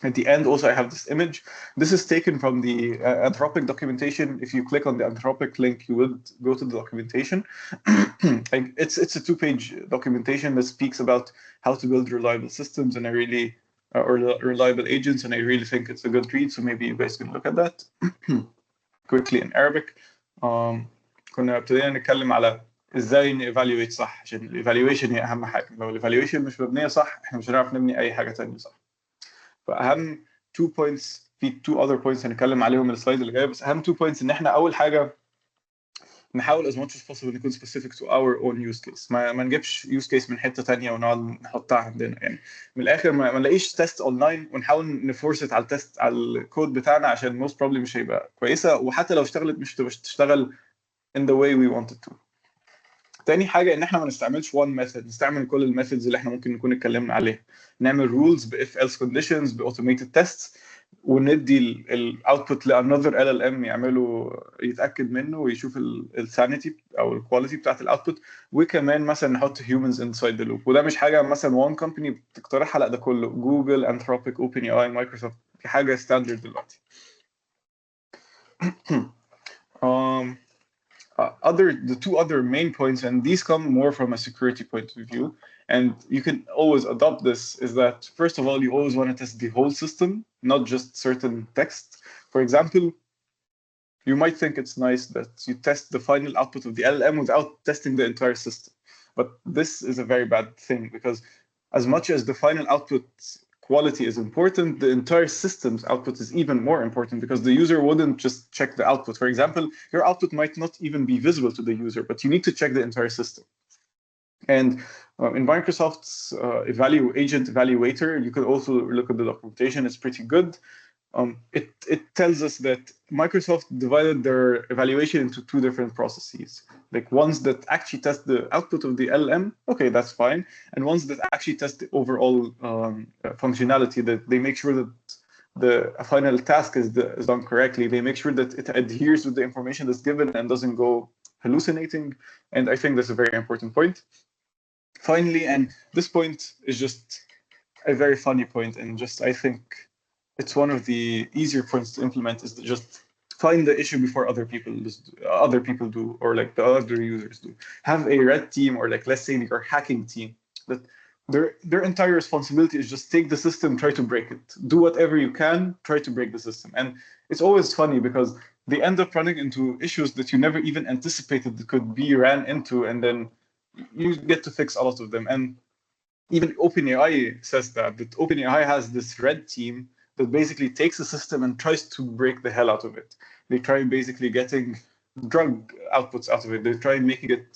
Speaker 1: At the end, also, I have this image. This is taken from the Anthropic documentation. If you click on the Anthropic link, you would go to the documentation. It's a 2-page documentation that speaks about how to build reliable systems and or reliable agents, and I really think it's a good read. So maybe you guys can look at that. Quickly in Arabic. كنا ابتدينا نتكلم على ازاي نيفالويت صح، عشان الايفالويشن هي اهم حاجه. لو الايفالويشن مش مبنيه صح احنا مش هنعرف نبني اي حاجه ثانيه صح. فاهم 2 points، في 2 other points هنتكلم عليهم السلايد اللي جاي، بس اهم 2 points ان احنا اول حاجه نحاول as much as possible نكون specific to our own use case. ما نجيبش use case من حته ثانيه ونقعد نحطها عندنا. يعني من الاخر ما نلاقيش تيست اونلاين ونحاول نفورس على التست على الكود بتاعنا، عشان most probably مش هيبقى كويسه، وحتى لو اشتغلت مش تشتغل in the way we want it to. تاني حاجه ان احنا ما نستعملش one method، نستعمل كل الميثودز اللي احنا ممكن نكون اتكلمنا عليها. نعمل rules ب if else conditions ب automated tests، وندي الاوتبوت لانذر LLM يعمله، يتاكد منه ويشوف السانيتي او الكواليتي بتاعت الاوتبوت، وكمان مثلا نحط humans inside the loop. وده مش حاجه مثلا one company بتقترحها، لا ده كله جوجل، انثروبيك، اوبن اي اي، مايكروسوفت، دي حاجه ستاندرد دلوقتي. The 2 other main points, and these come more from a security point of view, and you can always adopt this, is that first of all, you always want to test the whole system, not just certain text. For example, you might think it's nice that you test the final output of the LLM without testing the entire system. But this is a very bad thing, because as much as the final output quality is important, the entire system's output is even more important, because the user wouldn't just check the output. For example, your output might not even be visible to the user, but you need to check the entire system. And in Microsoft's agent evaluator, you can also look at the documentation. It's pretty good. It tells us that Microsoft divided their evaluation into 2 different processes. Like ones that actually test the output of the LLM, okay, that's fine. And ones that actually test the overall functionality, that they make sure that the final task is done correctly. They make sure that it adheres with the information that's given and doesn't go hallucinating. And I think that's a very important point. Finally, and this point is just a very funny point, and just I think it's one of the easier points to implement, is to just find the issue before other people do, or like the other users do. Have a red team, or like let's say your hacking team, that their entire responsibility is just take the system, try to break it, do whatever you can, try to break the system. And it's always funny because they end up running into issues that you never even anticipated that could be ran into, and then you get to fix a lot of them. And even OpenAI says that OpenAI has this red team that basically takes the system and tries to break the hell out of it. They try basically getting drug outputs out of it. They try making it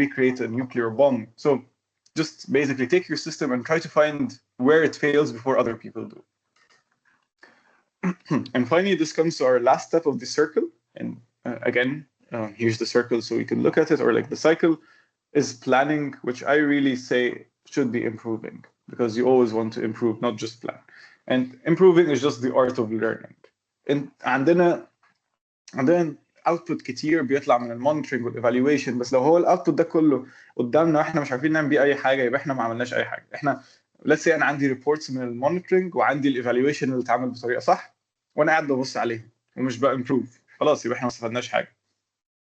Speaker 1: recreate a nuclear bomb. So just basically take your system and try to find where it fails before other people do. And finally, this comes to our last step of the circle. And again, here's the circle so we can look at it, or like the cycle is planning, which I really say should be improving, because you always want to improve, not just plan. And improving is just the art of learning. And عندنا اوتبوت كتير بيطلع من المونيتورنج والايفالويشن، بس لو هو الاوتبوت ده كله قدامنا واحنا مش عارفين نعمل بيه اي حاجه، يبقى احنا ما عملناش اي حاجه. احنا let's say انا عندي ريبورتس من المونيتورنج وعندي الايفالويشن اللي اتعمل بطريقه صح، وانا قاعد ببص عليهم ومش بامبروف، خلاص يبقى احنا ما استفدناش حاجه.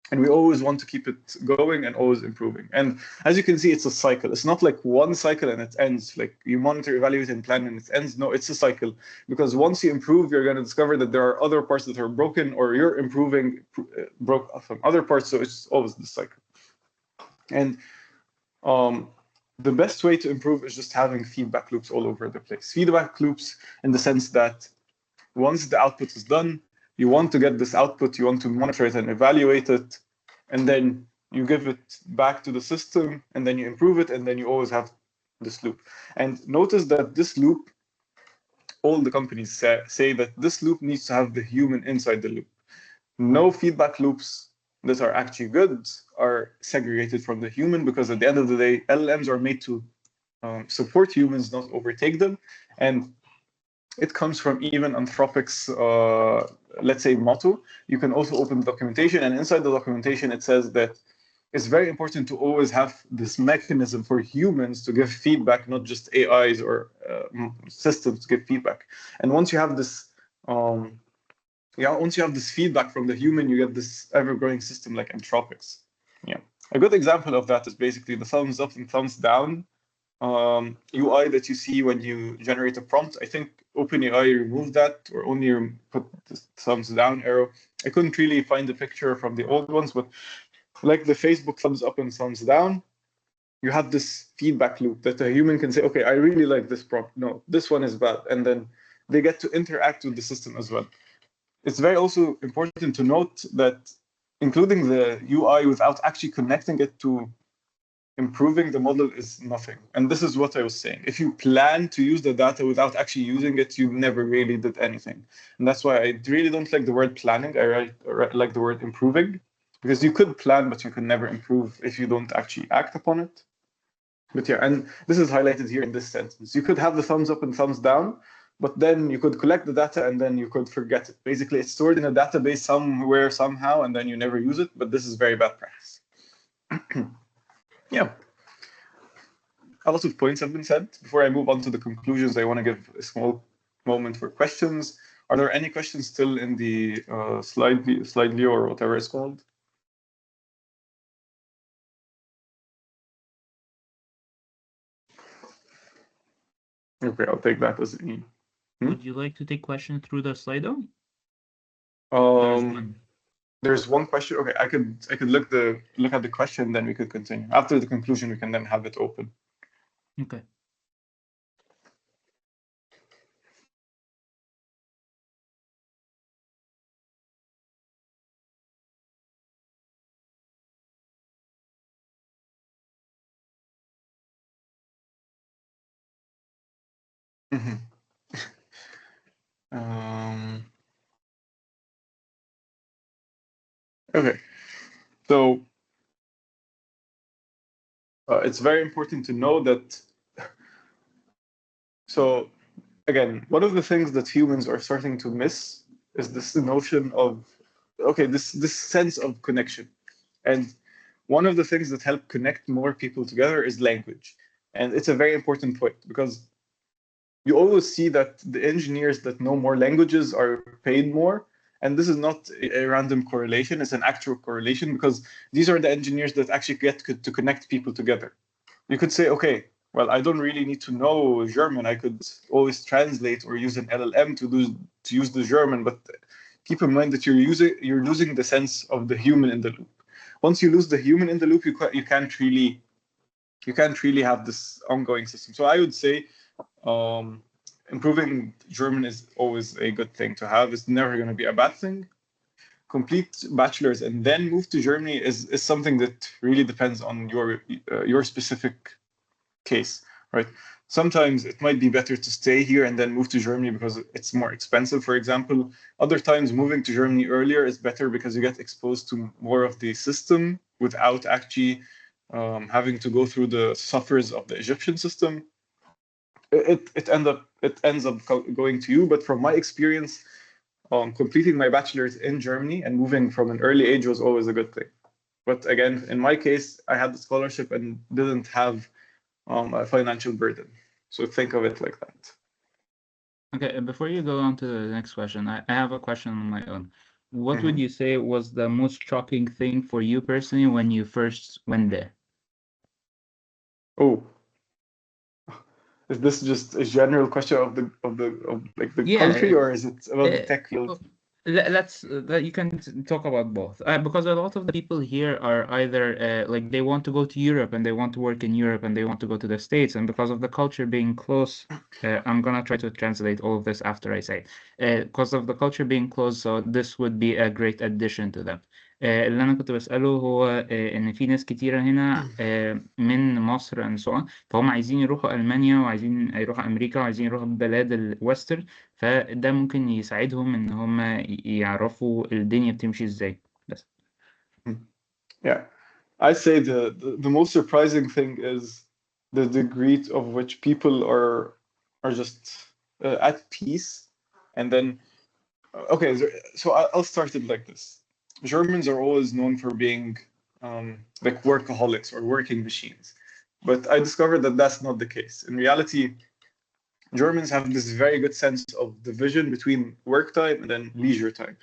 Speaker 1: And we always want to keep it going and always improving. And as you can see, it's a cycle. It's not like one cycle and it ends. Like you monitor, evaluate, and plan and it ends. No, it's a cycle. Because once you improve, you're going to discover that there are other parts that are broken, or you're improving broke from other parts. So it's always the cycle. And the best way to improve is just having feedback loops all over the place. Feedback loops in the sense that once the output is done, you want to get this output, you want to monitor it and evaluate it, and then you give it back to the system, and then you improve it, and then you always have this loop. And notice that this loop, all the companies say that this loop needs to have the human inside the loop. No feedback loops that are actually good are segregated from the human, because at the end of the day, LLMs are made to support humans, not overtake them. And it comes from even Anthropic's, let's say, motto. You can also open the documentation, and inside the documentation, it says that it's very important to always have this mechanism for humans to give feedback, not just AIs or systems to give feedback. And once you have this, once you have this feedback from the human, you get this ever-growing system like Anthropic's. Yeah, a good example of that is basically the thumbs up and thumbs down UI that you see when you generate a prompt. I think OpenAI removed that, or only put the thumbs down arrow. I couldn't really find the picture from the old ones, but like the Facebook thumbs up and thumbs down, you have this feedback loop that a human can say, okay, I really like this prompt. No, this one is bad. And then they get to interact with the system as well. It's very also important to note that including the UI without actually connecting it to improving the model is nothing. And this is what I was saying. If you plan to use the data without actually using it, you never really did anything. And that's why I really don't like the word planning. I like the word improving, because you could plan, but you can never improve if you don't actually act upon it. But yeah, and this is highlighted here in this sentence. You could have the thumbs up and thumbs down, but then you could collect the data and then you could forget it. Basically, it's stored in a database somewhere, somehow, and then you never use it. But this is very bad practice. Yeah, a lot of points have been said. Before I move on to the conclusions, I want to give a small moment for questions. Are there any questions still in the slide view or whatever it's called? Okay, I'll take that as an E.
Speaker 2: Would you like to take questions through the Slido?
Speaker 1: There's one question. Okay, I could look at the question, then we could continue. After the conclusion, we can then have it open.
Speaker 2: Okay.
Speaker 1: Okay, so it's very important to know that. So again, one of the things that humans are starting to miss is this notion of, okay, this sense of connection. And one of the things that help connect more people together is language. And it's a very important point, because you always see that the engineers that know more languages are paid more. And this is not a random correlation, it's an actual correlation, because these are the engineers that actually get to connect people together. You could say, okay, well, I don't really need to know German. I could always translate or use an LLM to use the German, but keep in mind that you're losing the sense of the human in the loop. Once you lose the human in the loop, you can't really have this ongoing system. So I would say improving German is always a good thing to have. It's never going to be a bad thing. Complete bachelor's and then move to Germany is something that really depends on your specific case, right? sometimes it might be better to stay here and then move to Germany because it's more expensive, for example. Other times moving to Germany earlier is better because you get exposed to more of the system without actually having to go through the suffers of the Egyptian system. It ends up going to you, but from my experience, completing my bachelor's in Germany and moving from an early age was always a good thing. But again, in my case, I had the scholarship and didn't have a financial burden. So think of it like that.
Speaker 2: Okay, before you go on to the next question, I have a question on my own. What would you say was the most shocking thing for you personally when you first went there?
Speaker 1: Oh, is this just a general question of the country, or is it about the tech field?
Speaker 2: You can talk about both, because a lot of the people here are either like they want to go to Europe and they want to work in Europe and they want to go to the States, and because of the culture being close, I'm gonna try to translate all of this after I say it. Because of the culture being close, so this would be a great addition to them. اللي أنا كنت بسأله هو إن في ناس كتيرة هنا من مصر and so on، فهم عايزين يروحوا ألمانيا وعايزين يروحوا أمريكا وعايزين يروحوا بلاد الويسترن، فده ممكن يساعدهم إن هم يعرفوا الدنيا بتمشي إزاي بس.
Speaker 1: Yeah, I'd say the most surprising thing is the degree of which people are just at peace. And then, okay, so I'll start it like this. Germans are always known for being like workaholics or working machines. But I discovered that that's not the case. In reality, Germans have this very good sense of division between work time and then leisure time.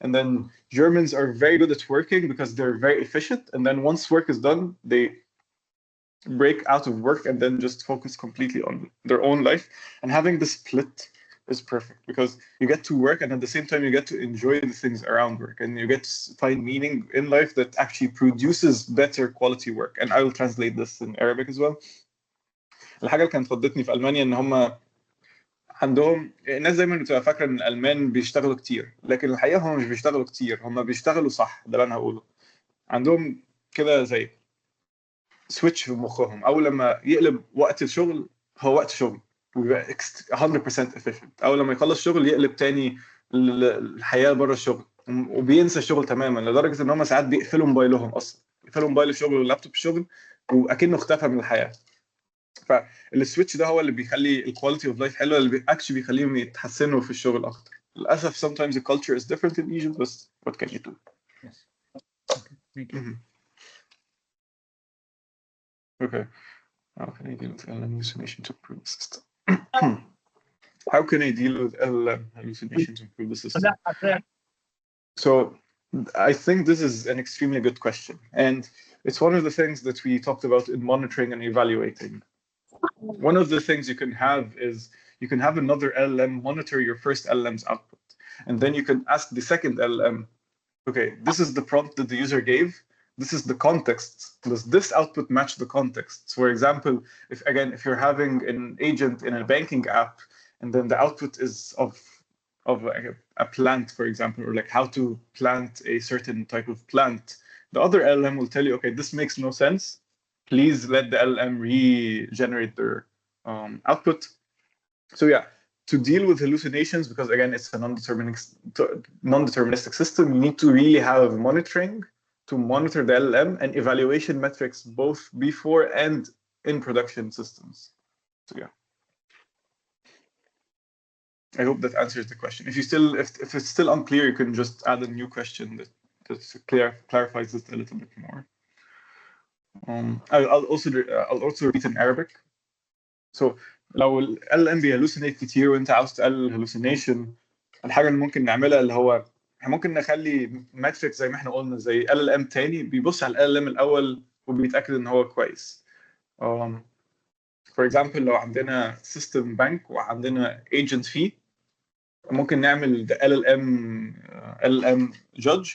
Speaker 1: And then Germans are very good at working because they're very efficient. And then once work is done, they break out of work and then just focus completely on their own life. And having the split is perfect because you get to work and at the same time you get to enjoy the things around work and you get to find meaning in life that actually produces better quality work. And I will translate this in Arabic as well. الحاجة اللي كانت فضتني في ألمانيا إن هم عندهم الناس دايما بتبقى فاكره ان الالمان بيشتغلوا كتير، لكن الحقيقه هم مش بيشتغلوا كتير، هم بيشتغلوا صح. ده اللي انا هقوله. عندهم كده زي سويتش في مخهم، اول لما يقلب وقت الشغل هو وقت شغل ويبقى 100% efficient. اول لما يخلص شغل يقلب تاني الحياه بره الشغل وبينسى الشغل تماما، لدرجه ان هم ساعات بيقفلوا موبايلهم اصلا، يقفلوا موبايل الشغل واللابتوب الشغل واكنه اختفى من الحياه. فالسويتش ده هو اللي بيخلي الكواليتي اوف لايف حلوه، اللي اكشلي بيخليهم يتحسنوا في الشغل اكتر. للاسف sometimes the culture is different in Egypt, but what can you do?
Speaker 2: Yes. Okay. Thank you.
Speaker 1: Okay. How can I deal with LLM hallucination to improve the system? How can I deal with LLM hallucination to improve the system? So I think this is an extremely good question, and it's one of the things that we talked about in monitoring and evaluating. One of the things you can have is you can have another LLM monitor your first LLM's output. And then you can ask the second LLM, okay, this is the prompt that the user gave. This is the context. Does this output match the context? For example, if you're having an agent in a banking app, and then the output is of a plant, for example, or like how to plant a certain type of plant, the other LLM will tell you, okay, this makes no sense. Please let the LLM regenerate their output. So yeah, to deal with hallucinations, because again, it's a non-deterministic system, you need to really have monitoring to monitor the LLM and evaluation metrics both before and in production systems. So yeah. I hope that answers the question. If it's still unclear, you can just add a new question that clarifies it a little bit more. I'll also read in Arabic. So لو ال LLM بيهلوسينيت كتير وانت عاوز تقلل الهلوسينيشن، الحاجه اللي ممكن نعملها اللي هو احنا ممكن نخلي ماتريك زي ما احنا قلنا زي LLM تاني بيبص على LLM الاول وبيتاكد ان هو كويس. For example لو عندنا سيستم بنك وعندنا ايجنت فيه، ممكن نعمل LLM جادج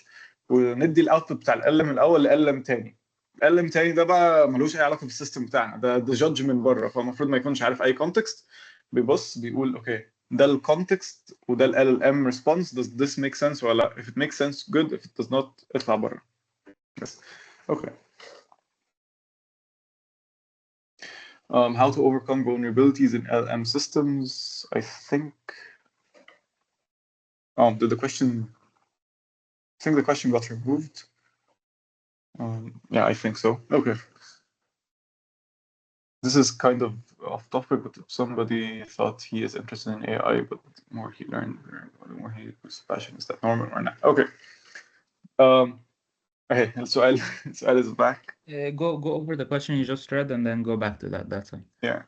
Speaker 1: وندي الاوتبوت بتاع LLM الاول LLM تاني. LLM تاني ده بقى ملوش اي علاقه بالسيستم بتاعنا، ده جادج من بره، فالمفروض ما يكونش عارف اي كونتكست. بيبص بيقول اوكي ده الكونتكست وده LLM response, does this make sense ولا لا؟ if it makes sense good, if it does not اطلع بره. بس اوكي. How to overcome vulnerabilities in LLM systems. I think the question got removed. Yeah, I think so. Okay. This is kind of off topic, but if somebody thought he is interested in AI, but the more he learned, the more he was passionate, is that normal or not? Okay. Okay, السؤال is back.
Speaker 2: Go over the question you just read and then go back to that. That's fine.
Speaker 1: Yeah.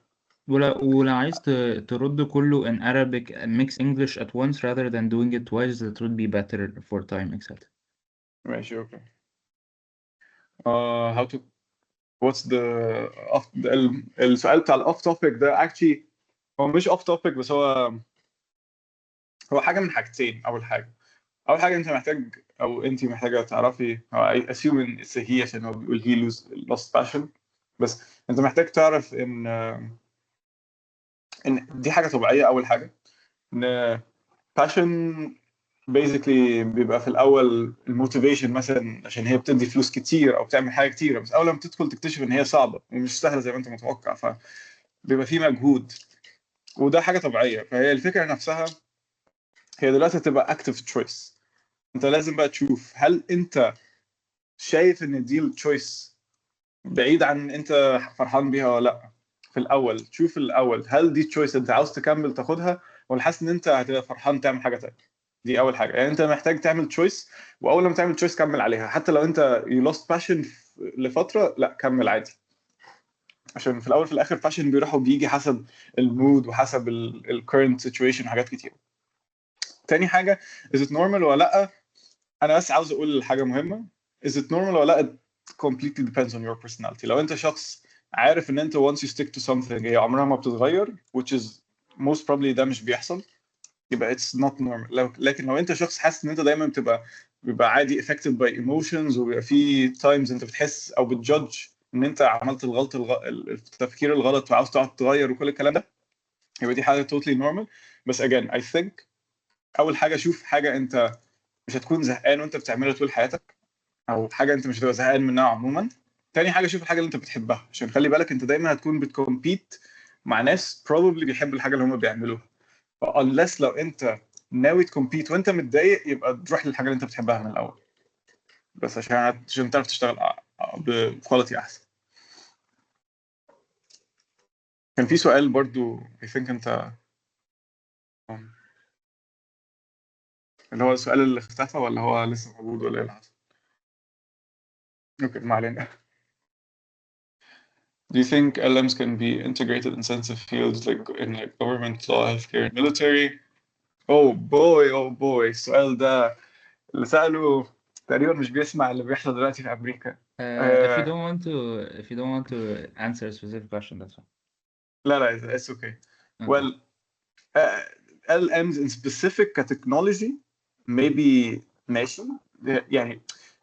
Speaker 2: ولو عايز ترد كله in Arabic and mix English at once rather than doing it twice, that would be better for time, etc.
Speaker 1: ماشي. Okay. How to what's السؤال بتاع الاوف توبيك ده actually هو مش اوف توبيك، بس هو حاجه من حاجتين. اول حاجه انت محتاج او انت محتاجه تعرفي، I assume ان هي عشان هو بيقول he lost passion، بس انت محتاج تعرف ان دي حاجه طبيعيه. اول حاجه ان passion basically بيبقى في الاول الموتيفيشن مثلا عشان هي بتدي فلوس كتير او بتعمل حاجه كتيره، بس اول ما تدخل تكتشف ان هي صعبه ومش سهله زي ما انت متوقع، فبيبقى في مجهود، وده حاجه طبيعيه. فهي الفكره نفسها هي دلوقتي تبقى active choice. انت لازم بقى تشوف هل انت شايف ان دي التشويس بعيد عن انت فرحان بيها ولا لا. في الاول تشوف الاول هل دي تشويس انت عاوز تكمل تاخدها، ولا حاسس ان انت هتبقى فرحان تعمل حاجه تانية. دي اول حاجه. يعني انت محتاج تعمل تشويس، واول ما تعمل تشويس كمل عليها، حتى لو انت you lost passion لفتره، لا كمل عادي، عشان في الاول في الاخر passion بيروح وبيجي حسب المود وحسب الكرنت سيتويشن وحاجات كتير. تاني حاجه is it normal ولا لا. انا بس عاوز اقول حاجه مهمه. is it normal ولا لا it completely depends on your personality. لو انت شخص عارف ان انت once you stick to something هي عمرها ما بتتغير which is most probably ده مش بيحصل، يبقى it's not normal. لكن لو انت شخص حاسس ان انت دايما بيبقى عادي affected by emotions، وبيبقى في times انت بتحس او بتجudge ان انت عملت التفكير الغلط وعاوز تقعد تغير وكل الكلام ده، يبقى دي حاجه totally normal. بس again I think اول حاجه شوف حاجه انت مش هتكون زهقان وانت بتعملها طول حياتك، او حاجه انت مش هتبقى زهقان منها عموما. تاني حاجه شوف الحاجه اللي انت بتحبها، عشان خلي بالك انت دايما هتكون بتكمبيت مع ناس probably بيحبوا الحاجه اللي هم بيعملوها. unless لو انت ناوي تكمبيت وانت متضايق، يبقى تروح للحاجه اللي انت بتحبها من الاول، بس عشان تعرف تشتغل بكواليتي احسن. كان في سؤال برضو I think انت اللي هو السؤال اللي اختفى، ولا هو لسه موجود، ولا ايه اللي حصل؟ اوكي ما علينا. Do you think LLMs can be integrated in sensitive fields like government law, healthcare, and military? Oh boy السؤال ده اللي سأله تقريبا مش بيسمع اللي بيحصل دلوقتي في أمريكا.
Speaker 2: If you don't want to answer a specific question, that's fine.
Speaker 1: لا it's okay. Well, LLMs in specific كتكنولوجي maybe ماشي. يعني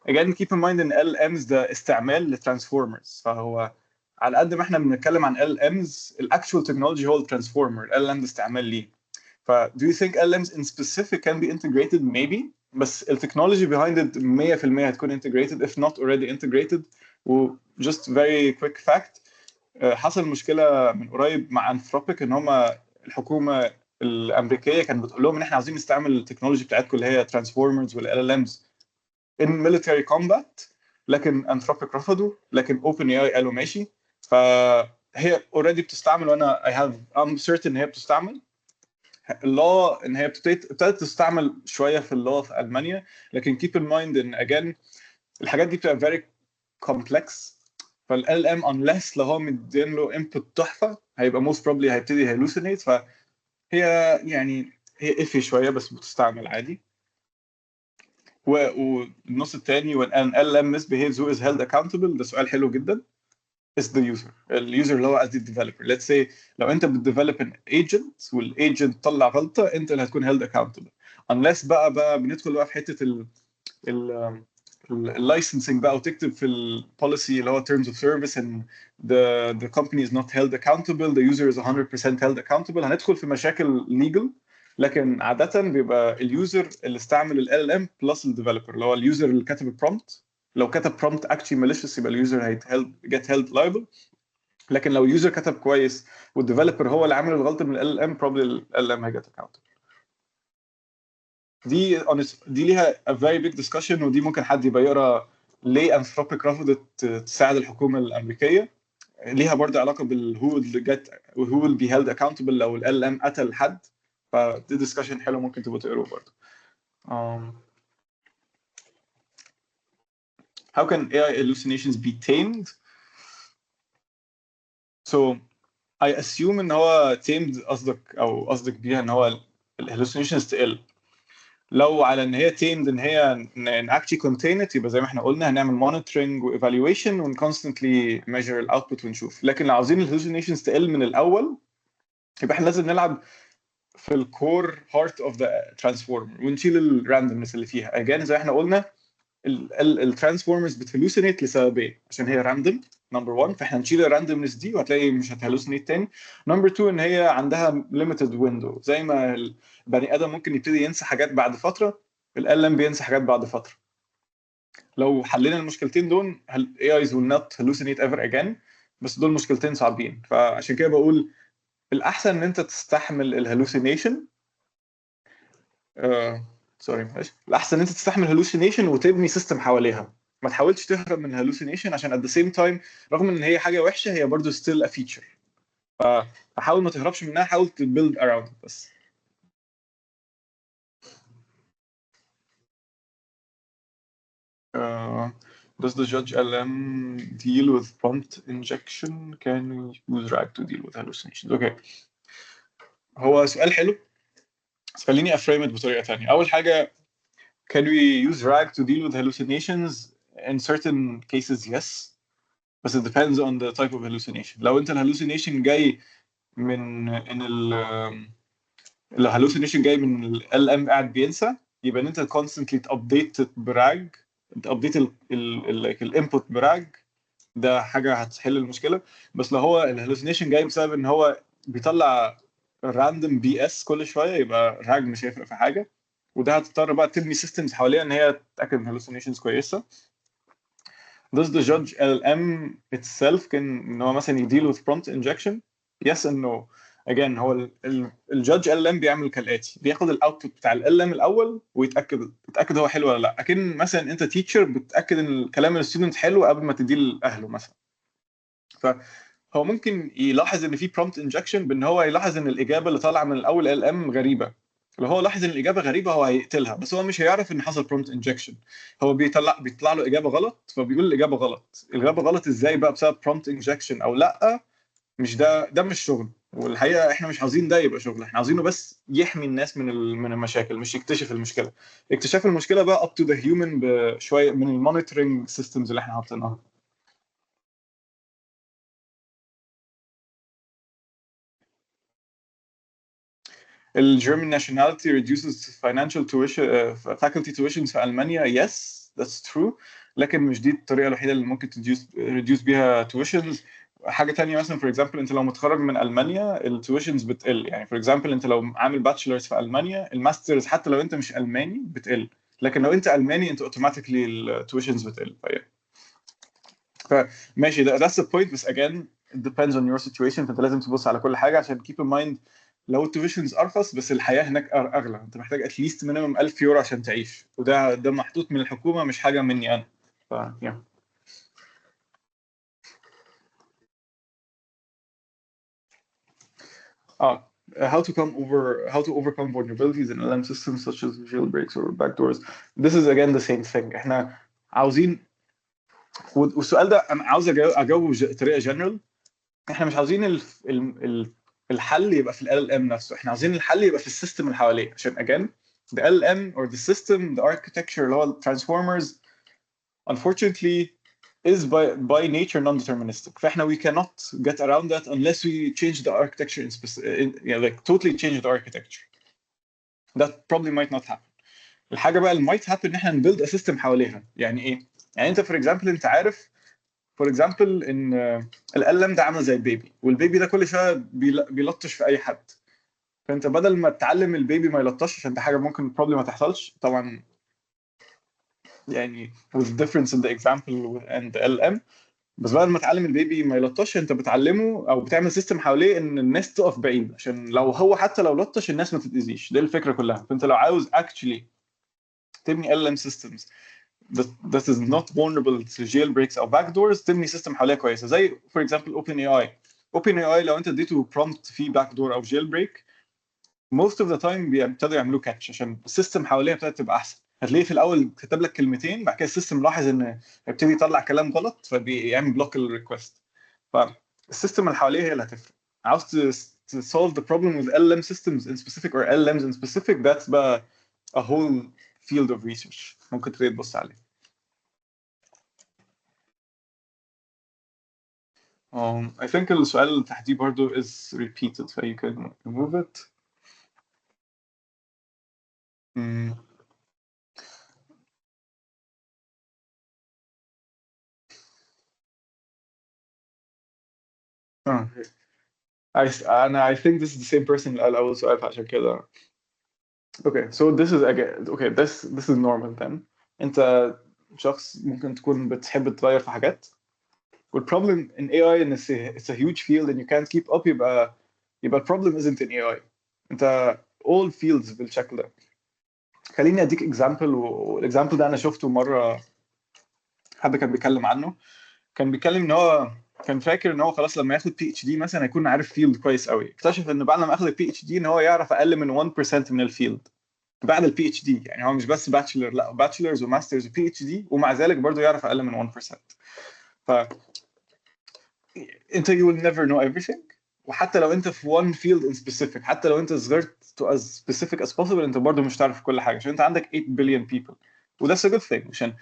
Speaker 1: again keep in mind ان LLMs ده استعمال لترانسفورمرز، فهو على قد ما احنا بنتكلم عن LLMs الاكشوال تكنولوجي هو الترانسفورمر، LLM ده استعمال ليه. ف do you think LLMs in specific can be integrated? Maybe. بس التكنولوجي behind it 100% هتكون integrated if not already integrated. و just very quick fact، حصل مشكله من قريب مع انثروبيك ان هم الحكومه الامريكيه كانت بتقول لهم ان احنا عاوزين نستعمل التكنولوجي بتاعتكم اللي هي ترانسفورمرز والال ام امز in military combat، لكن انثروبيك رفضوا، لكن اوبن اي اي قالوا ماشي. فهي اوريدي بتستعمل، وانا I'm certain ان هي بتستعمل. اللو ان هي ابتدت تستعمل شويه في اللو في المانيا، لكن keep in mind ان again الحاجات دي بتبقى very complex. فال LM unless لو هو مدين له input تحفه هيبقى most probably هيبتدي hallucinate. فهي يعني هي iffy شويه بس بتستعمل عادي. والنص الثاني when an LM misbehaves who is held accountable، ده سؤال حلو جدا. is the user. اليوزر اللي هو قصدي الديفلوبر. let's say لو انت بتديفلوب an agent والايجنت طلع غلطه، انت اللي هتكون held accountable. unless بقى بندخل بقى في حته اللايسنسنج بقى، وتكتب في البوليسي اللي هو terms of service and the company is not held accountable, the user is 100% held accountable. هندخل في مشاكل legal. لكن عادة بيبقى اليوزر اللي استعمل ال LLM plus الديفلوبر، اللي هو اليوزر اللي كتب البرومبت. لو كتب prompt actually malicious يبقى اليوزر get held liable. لكن لو اليوزر كتب كويس والديفلوبر هو اللي عامل الغلطه من ال LLM probably ال LLM هيجت accountable. دي ليها a very big discussion، ودي ممكن حد يبقى يقرا ليه انثروبيك رفضت تساعد الحكومه الامريكيه. ليها برضه علاقه بالهو who will be held accountable لو ال LLM قتل حد. فدي discussion حلو ممكن تبقوا تقروه برضه. How can AI hallucinations be tamed? So I assume ان هو tamed قصدك بيها ان هو الهلوسينيشنز تقل. لو على ان هي tamed ان هي actually contain it، يبقى زي ما احنا قلنا هنعمل monitoring و evaluation ون constantly measure الاوتبوت ونشوف. لكن لو عاوزين الهلوسينيشنز تقل من الاول، يبقى احنا لازم نلعب في الكور هارت اوف ذا ترانسفورمر ونشيل الراندومنس اللي فيها. again زي ما احنا قلنا الترانسفورمرز بتهلوسينيت لسببين، عشان هي راندوم نمبر 1، فاحنا نشيل الراندومنس دي وهتلاقي مش هتهلوسينيت تاني. نمبر 2 ان هي عندها ليميتد ويندو، زي ما البني ادم ممكن يبتدي ينسى حاجات بعد فتره، ال LLM بينسى حاجات بعد فتره. لو حلينا المشكلتين دول AIs will not hallucinate ever again، بس دول مشكلتين صعبين. فعشان كده بقول الاحسن ان انت تستحمل الهلوسينيشن. سوري معلش، الاحسن ان انت تستحمل هلوسينيشن وتبني سيستم حواليها. ما تحاولش تهرب من الهلوسينيشن، عشان at the same time رغم ان هي حاجه وحشه هي برضه still a feature. فحاول ما تهربش منها، حاول to build around it بس. Does the judge LM deal with prompt injection? Can we use RAG to deal with hallucinations? Okay. هو سؤال حلو، بس خليني افريم بطريقه ثانيه. اول حاجه، can we use RAG to deal with hallucinations? In certain cases yes. بس it depends on the type of hallucination. لو انت الهلوسينيشن جاي من ان الهلوسينيشن جاي من ال LM قاعد بينسى، يبقى ان انت constantly تابديت براج، تابديت الانبوت براج، ده حاجه هتحل المشكله. بس لو هو الهلوسينيشن جاي بسبب ان هو بيطلع راندوم BS كل شويه، يبقى راج مش هيفرق في حاجه، وده هتضطر بقى تبني سيستمز حواليها ان هي تتاكد من hallucinations كويسه. Does the judge LLM itself can ان هو مثلا يديل with prompt injection? Yes and no. Again هو الجادج LLM بيعمل كالاتي، بياخد الاوتبوت بتاع ال LLM الاول ويتاكد هو حلو ولا لا. اكن مثلا انت تيتشر بتاكد ان الكلام الستودنت حلو قبل ما تديه لاهله مثلا. فهو ممكن يلاحظ ان في prompt injection بان هو يلاحظ ان الاجابه اللي طالعه من الاول LLM غريبه. لو هو لاحظ ان الاجابه غريبه هو هيقتلها، بس هو مش هيعرف ان حصل prompt injection. هو بيطلع له اجابه غلط، فبيقول الاجابه غلط. الاجابه غلط ازاي بقى؟ بسبب prompt injection او لا؟ مش ده مش شغل، والحقيقه احنا مش عاوزين ده يبقى شغل. احنا عاوزينه بس يحمي الناس من المشاكل، مش يكتشف المشكله. اكتشاف المشكله بقى up to the human بشويه من المونيتورنج سيستمز اللي احنا حاطينها. الجيرمان nationality reduces financial tuition faculty tuitions في ألمانيا. Yes, that's true. لكن مش دي الطريقة الوحيدة اللي ممكن reduce بيها tuitions. حاجة تانية مثلا for example انت لو متخرج من ألمانيا التويشنز بتقل. يعني for example انت لو عامل bachelor's في ألمانيا، الماسترز حتى لو انت مش ألماني بتقل. لكن لو انت ألماني انت automatically التويشنز بتقل. فماشي، that's the point. بس again it depends on your situation. فانت لازم تبص على كل حاجة عشان keep in mind لو التويشنز ارخص بس الحياه هناك اغلى، انت محتاج اتليست مينيمم 1000 يورو عشان تعيش، وده محطوط من الحكومه مش حاجه مني انا. ف yeah. how to overcome vulnerabilities in LLM systems such as jailbreaks or backdoors. This is again the same thing. احنا عاوزين، والسؤال ده انا عاوز اجاوبه بطريقه جنرال. احنا مش عاوزين الحل يبقى في ال LLM نفسه، احنا عاوزين الحل يبقى في السيستم اللي حواليه. عشان again the LLM or the system, the architecture اللي هو transformers unfortunately is by nature non-deterministic. فاحنا we cannot get around that unless we change the architecture like totally change the architecture. That probably might not happen. الحاجة بقى اللي might happen ان احنا نبيلد a system حواليها. يعني ايه؟ يعني انت for example انت عارف for example ان ال LLM ده عامل زي البيبي، والبيبي ده كل شوية بيلطش في اي حد. فانت بدل ما تعلم البيبي ما يلطش، عشان ده حاجة ممكن probably ما تحصلش طبعا، يعني with difference in the example and the LM. بس بعد ما تعلم البيبي ما يلطش، انت بتعلمه او بتعمل سيستم حواليه ان الناس تقف بعيد، عشان لو هو حتى لو لطش الناس ما تتاذيش. دي الفكره كلها. فانت لو عاوز actually تبني LLM systems that is not vulnerable to jailbreaks او backdoors، تبني سيستم حواليها كويسه زي for example OpenAI. لو انت اديته prompt فيه backdoor او jailbreak most of the time بيبتدوا يعملوا كاتش عشان السيستم حواليها ابتدت تبقى احسن. هتلاقيه في الاول كتب لك كلمتين، بعد كده السيستم لاحظ ان يبتدي يطلع كلام غلط فبيعمل بلوك الريكوست. فالسيستم اللي حواليه هي اللي هتفرق. عاوز to solve the problem with LLM systems in specific or LLMs in specific, that's بقى a whole field of research ممكن تبتدي تبص عليه. I think السؤال اللي تحتيه برضو is repeated so you can remove it. I think this is the same person اللي قال أول سؤال عشان كده. Okay, so this is again okay this is normal then. أنت شخص ممكن تكون بتحب تغير في حاجات. والproblem in AI إن it's a huge field and you can't keep up. يبقى الproblem isn't in AI. أنت all fields بالشكل ده. خليني أديك example، والexample ده أنا شفته مرة حد كان بيتكلم عنه. كان بيتكلم ان هو كان فاكر ان هو خلاص لما ياخد PhD مثلا هيكون عارف فيلد كويس قوي. اكتشف ان بعد ما اخذ PhD ان هو يعرف اقل من 1% من الفيلد بعد PhD. يعني هو مش بس باتشلر، لا باتشلرز وماسترز وPhD، ومع ذلك برضه يعرف اقل من 1%. ف انت you will never know everything. وحتى لو انت في one field in specific، حتى لو انت صغرت to as specific as possible، انت برضه مش هتعرف كل حاجه عشان انت عندك 8 billion people. وده a good thing عشان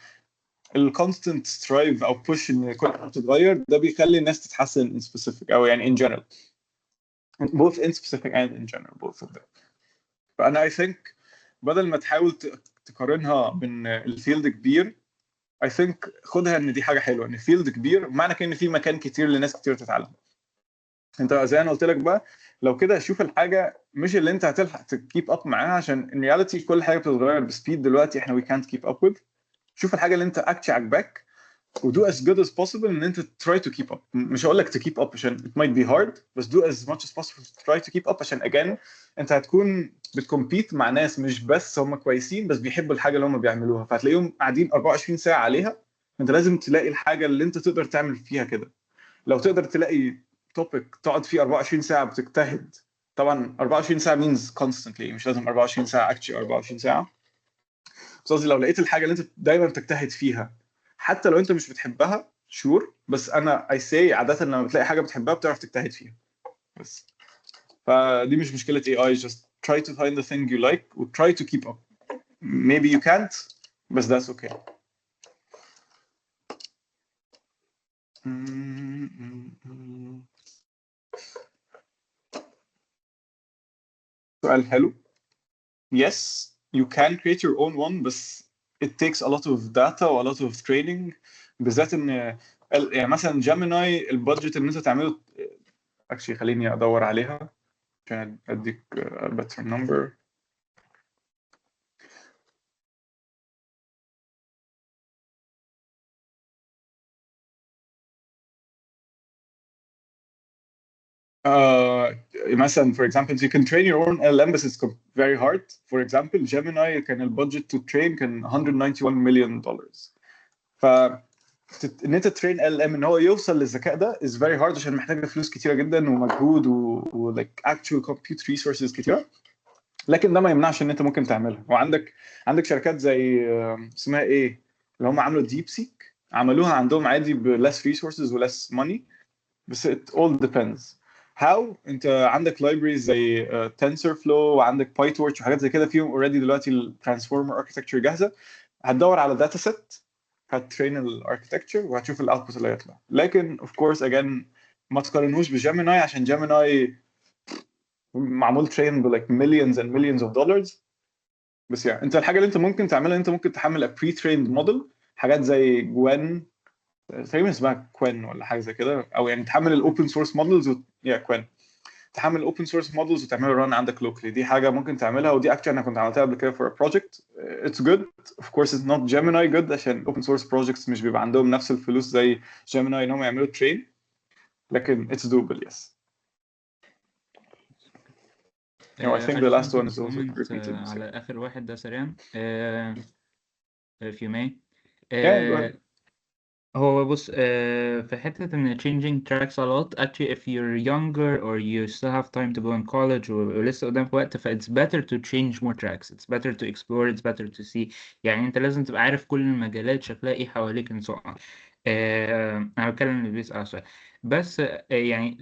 Speaker 1: الكونستنت سترايف او بوش ان كل حاجه تتغير ده بيخلي الناس تتحسن in specific او يعني in general both in specific and in general both of them. فانا I think بدل ما تحاول تقارنها بين الفيلد كبير I think خدها ان دي حاجه حلوه ان فيلد كبير معنى كده ان في مكان كتير لناس كتير تتعلم. انت زي انا قلت لك بقى لو كده شوف الحاجه مش اللي انت هتلحق تكيب اب معاها، عشان in reality كل حاجه بتتغير بسبيد دلوقتي احنا we can't keep up with. شوف الحاجه اللي انت اكتشي عجباك ودو as good as possible ان انت try to keep up. مش هقول لك to keep up عشان it might be hard، بس do as much as possible to try to keep up عشان again انت هتكون بتكمبيت مع ناس مش بس هم كويسين بس بيحبوا الحاجه اللي هم بيعملوها، فهتلاقيهم قاعدين 24 ساعه عليها. انت لازم تلاقي الحاجه اللي انت تقدر تعمل فيها كده. لو تقدر تلاقي توبيك تقعد فيه 24 ساعه بتجتهد، طبعا 24 ساعه means constantly مش لازم 24 ساعه actually 24 ساعه، بس قصدي لو لقيت الحاجه اللي انت دايما بتجتهد فيها حتى لو انت مش بتحبها شور، بس انا I say عاده لما بتلاقي حاجه بتحبها بتعرف تجتهد فيها بس. فدي مش مشكله AI. just try to find the thing you like و try to keep up. maybe you can't بس that's okay. سؤال حلو. yes you can create your own one بس it takes a lot of data و a lot of training. بالذات ان يعني مثلا جيميناي البادجت اللي انت تعمله actually خليني ادور عليها عشان اديك a better number. مثلا for example you can train your own LLM بس it's very hard. for example Gemini كان البادجت to train كان $191 million. ف ان انت ترين LLM ان هو يوصل للذكاء ده is very hard عشان محتاجه فلوس كتيره جدا ومجهود و like actual compute resources كتيره. لكن ده ما يمنعش ان انت ممكن تعملها. وعندك شركات زي اسمها ايه اللي هم عملوا ديب سيك عملوها عندهم عادي ب less resources و less money. بس it all depends how. انت عندك libraries زي TensorFlow وعندك PyTorch وحاجات زي كده فيهم already دلوقتي الترانسفورمر architecture جاهزه. هتدور على داتا سيت هتترين الاركتكتشر وهتشوف الاوتبوت اللي هيطلع. لكن of course again ما تقارنوش بجيميناي عشان جيميناي معمول ترين ب like millions and millions of dollars. بس يعني انت الحاجه اللي انت ممكن تعملها انت ممكن تحمل a pre-trained model حاجات زي جوين تقريبا اسمها كوين ولا حاجه زي كده، او يعني تحمل الاوبن سورس مودلز يا كوين تحمل اوبن سورس مودلز وتعملها ران عندك لوكلي. دي حاجه ممكن تعملها، ودي اكشن انا كنت عملتها قبل كده for a project. It's good. Of course it's not Gemini good عشان open source projects مش بيبقى عندهم نفس الفلوس زي Gemini انهم يعملوا train، لكن it's doable. Yes. No, I think the last one is also repeated.
Speaker 2: على آخر واحد ده سريعا if you may.
Speaker 1: Yeah, go ahead.
Speaker 2: هو بص في حتة إن changing tracks a lot. Actually if you're younger or you still have time to go in college ولسه قدامك وقت it's better to change more tracks. It's better to explore. It's better to see. يعني أنت لازم تبقى عارف كل المجالات شكلها إيه حواليك and so on. أنا بتكلم اللي بيسأل سؤال بس يعني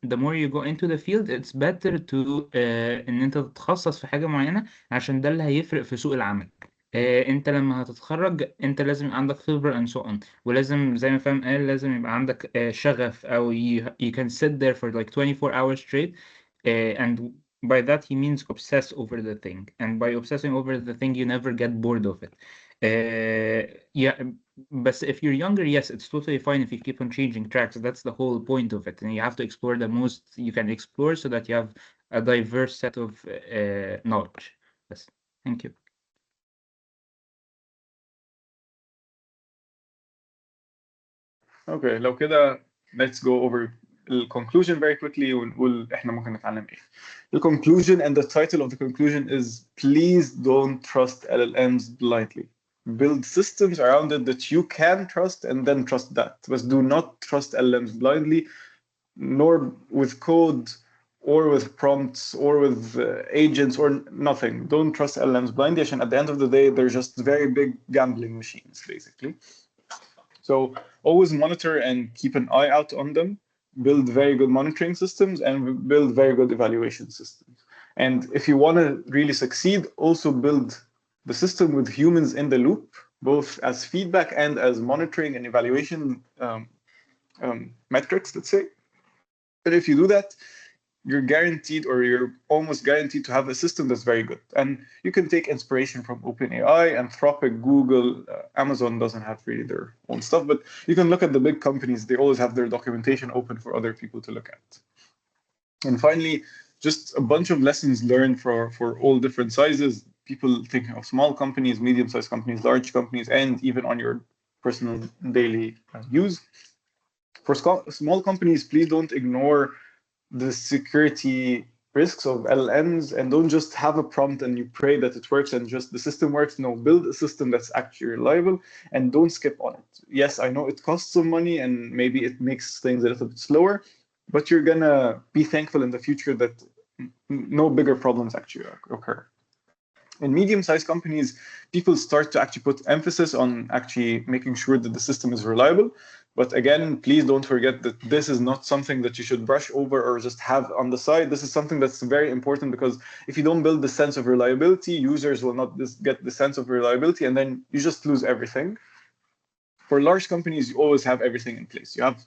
Speaker 2: the more you go into the field it's better to إن أنت تتخصص في حاجة معينة عشان ده اللي هيفرق في سوق العمل. انت لما هتتخرج انت لازم يبقى عندك خبرة and so on، ولازم زي ما فاهم قال لازم يبقى عندك شغف او you can sit there for like 24 hours straight and by that he means obsess over the thing, and by obsessing over the thing you never get bored of it. Yeah, but if you're younger, yes, it's totally fine if you keep on changing tracks. That's the whole point of it, and you have to explore the most you can explore so that you have a diverse set of knowledge. Yes, thank you.
Speaker 1: Okay, لو كده let's go over the conclusion very quickly ونقول احنا ممكن نتعلم ايه. The conclusion and the title of the conclusion is please don't trust LLMs blindly. Build systems around it that you can trust and then trust that. But do not trust LLMs blindly, nor with code or with prompts or with agents or nothing. Don't trust LLMs blindly عشان at the end of the day they're just very big gambling machines basically. So always monitor and keep an eye out on them. Build very good monitoring systems and build very good evaluation systems. And if you want to really succeed, also build the system with humans in the loop, both as feedback and as monitoring and evaluation metrics, let's say. And if you do that, you're guaranteed or you're almost guaranteed to have a system that's very good. And you can take inspiration from OpenAI, Anthropic, Google, Amazon doesn't have really their own stuff, but you can look at the big companies. They always have their documentation open for other people to look at. And finally, just a bunch of lessons learned for all different sizes, people thinking of small companies, medium-sized companies, large companies, and even on your personal daily use. For small companies, please don't ignore the security risks of LLMs and don't just have a prompt and you pray that it works and just the system works. No, build a system that's actually reliable and don't skip on it. Yes, I know it costs some money and maybe it makes things a little bit slower, but you're gonna be thankful in the future that no bigger problems actually occur. In medium-sized companies, people start to actually put emphasis on actually making sure that the system is reliable. But again, please don't forget that this is not something that you should brush over or just have on the side. This is something that's very important because if you don't build the sense of reliability, users will not get the sense of reliability and then you just lose everything. For large companies, you always have everything in place. You have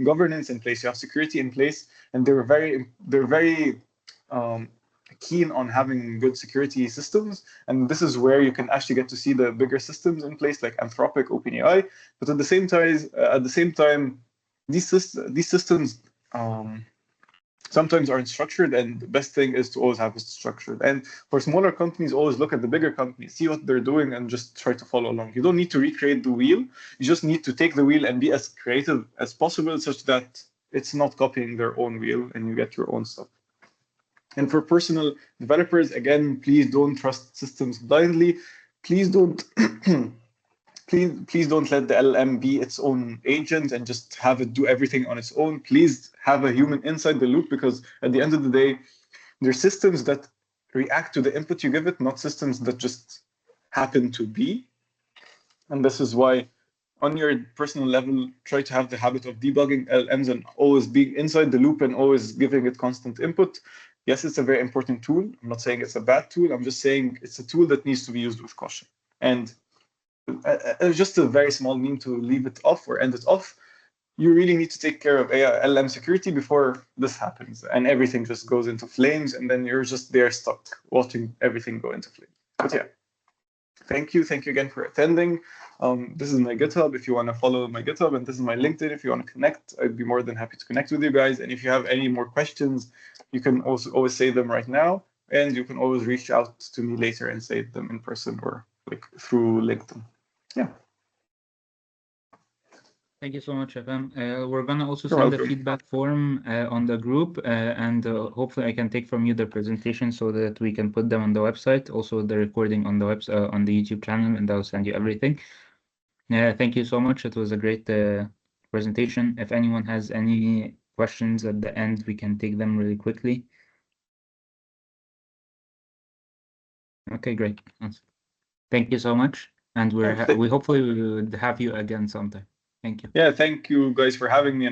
Speaker 1: governance in place, you have security in place, and they're very keen on having good security systems. And this is where you can actually get to see the bigger systems in place like Anthropic, OpenAI. But at the same time, these systems sometimes aren't structured, and the best thing is to always have it structured. And for smaller companies, always look at the bigger companies, see what they're doing, and just try to follow along. You don't need to recreate the wheel. You just need to take the wheel and be as creative as possible such that it's not copying their own wheel and you get your own stuff. And for personal developers, again, please don't trust systems blindly. Please don't please don't let the LLM be its own agent and just have it do everything on its own. Please have a human inside the loop, because at the end of the day, they're systems that react to the input you give it, not systems that just happen to be. And this is why on your personal level, try to have the habit of debugging LLMs and always being inside the loop and always giving it constant input. Yes, it's a very important tool. I'm not saying it's a bad tool. I'm just saying it's a tool that needs to be used with caution. And just a very small meme to leave it off or end it off. You really need to take care of LLM security before this happens and everything just goes into flames, and then you're just there stuck watching everything go into flames. But yeah, thank you again for attending. This is my GitHub if you want to follow my GitHub, and this is my LinkedIn if you want to connect. I'd be more than happy to connect with you guys. And if you have any more questions, you can also always say them right now, and you can always reach out to me later and say them in person or like through LinkedIn. Yeah.
Speaker 2: Thank you so much, FM. We're gonna also
Speaker 1: You're
Speaker 2: send a
Speaker 1: welcome.
Speaker 2: feedback form on the group, and hopefully I can take from you the presentation so that we can put them on the website, also the recording on the website, on the YouTube channel, and I'll send you everything. Thank you so much. It was a great presentation. If anyone has any questions at the end, we can take them really quickly. Okay, great. Thank you so much, and we hopefully we would have you again sometime. Thank you.
Speaker 1: Yeah, thank you guys for having me.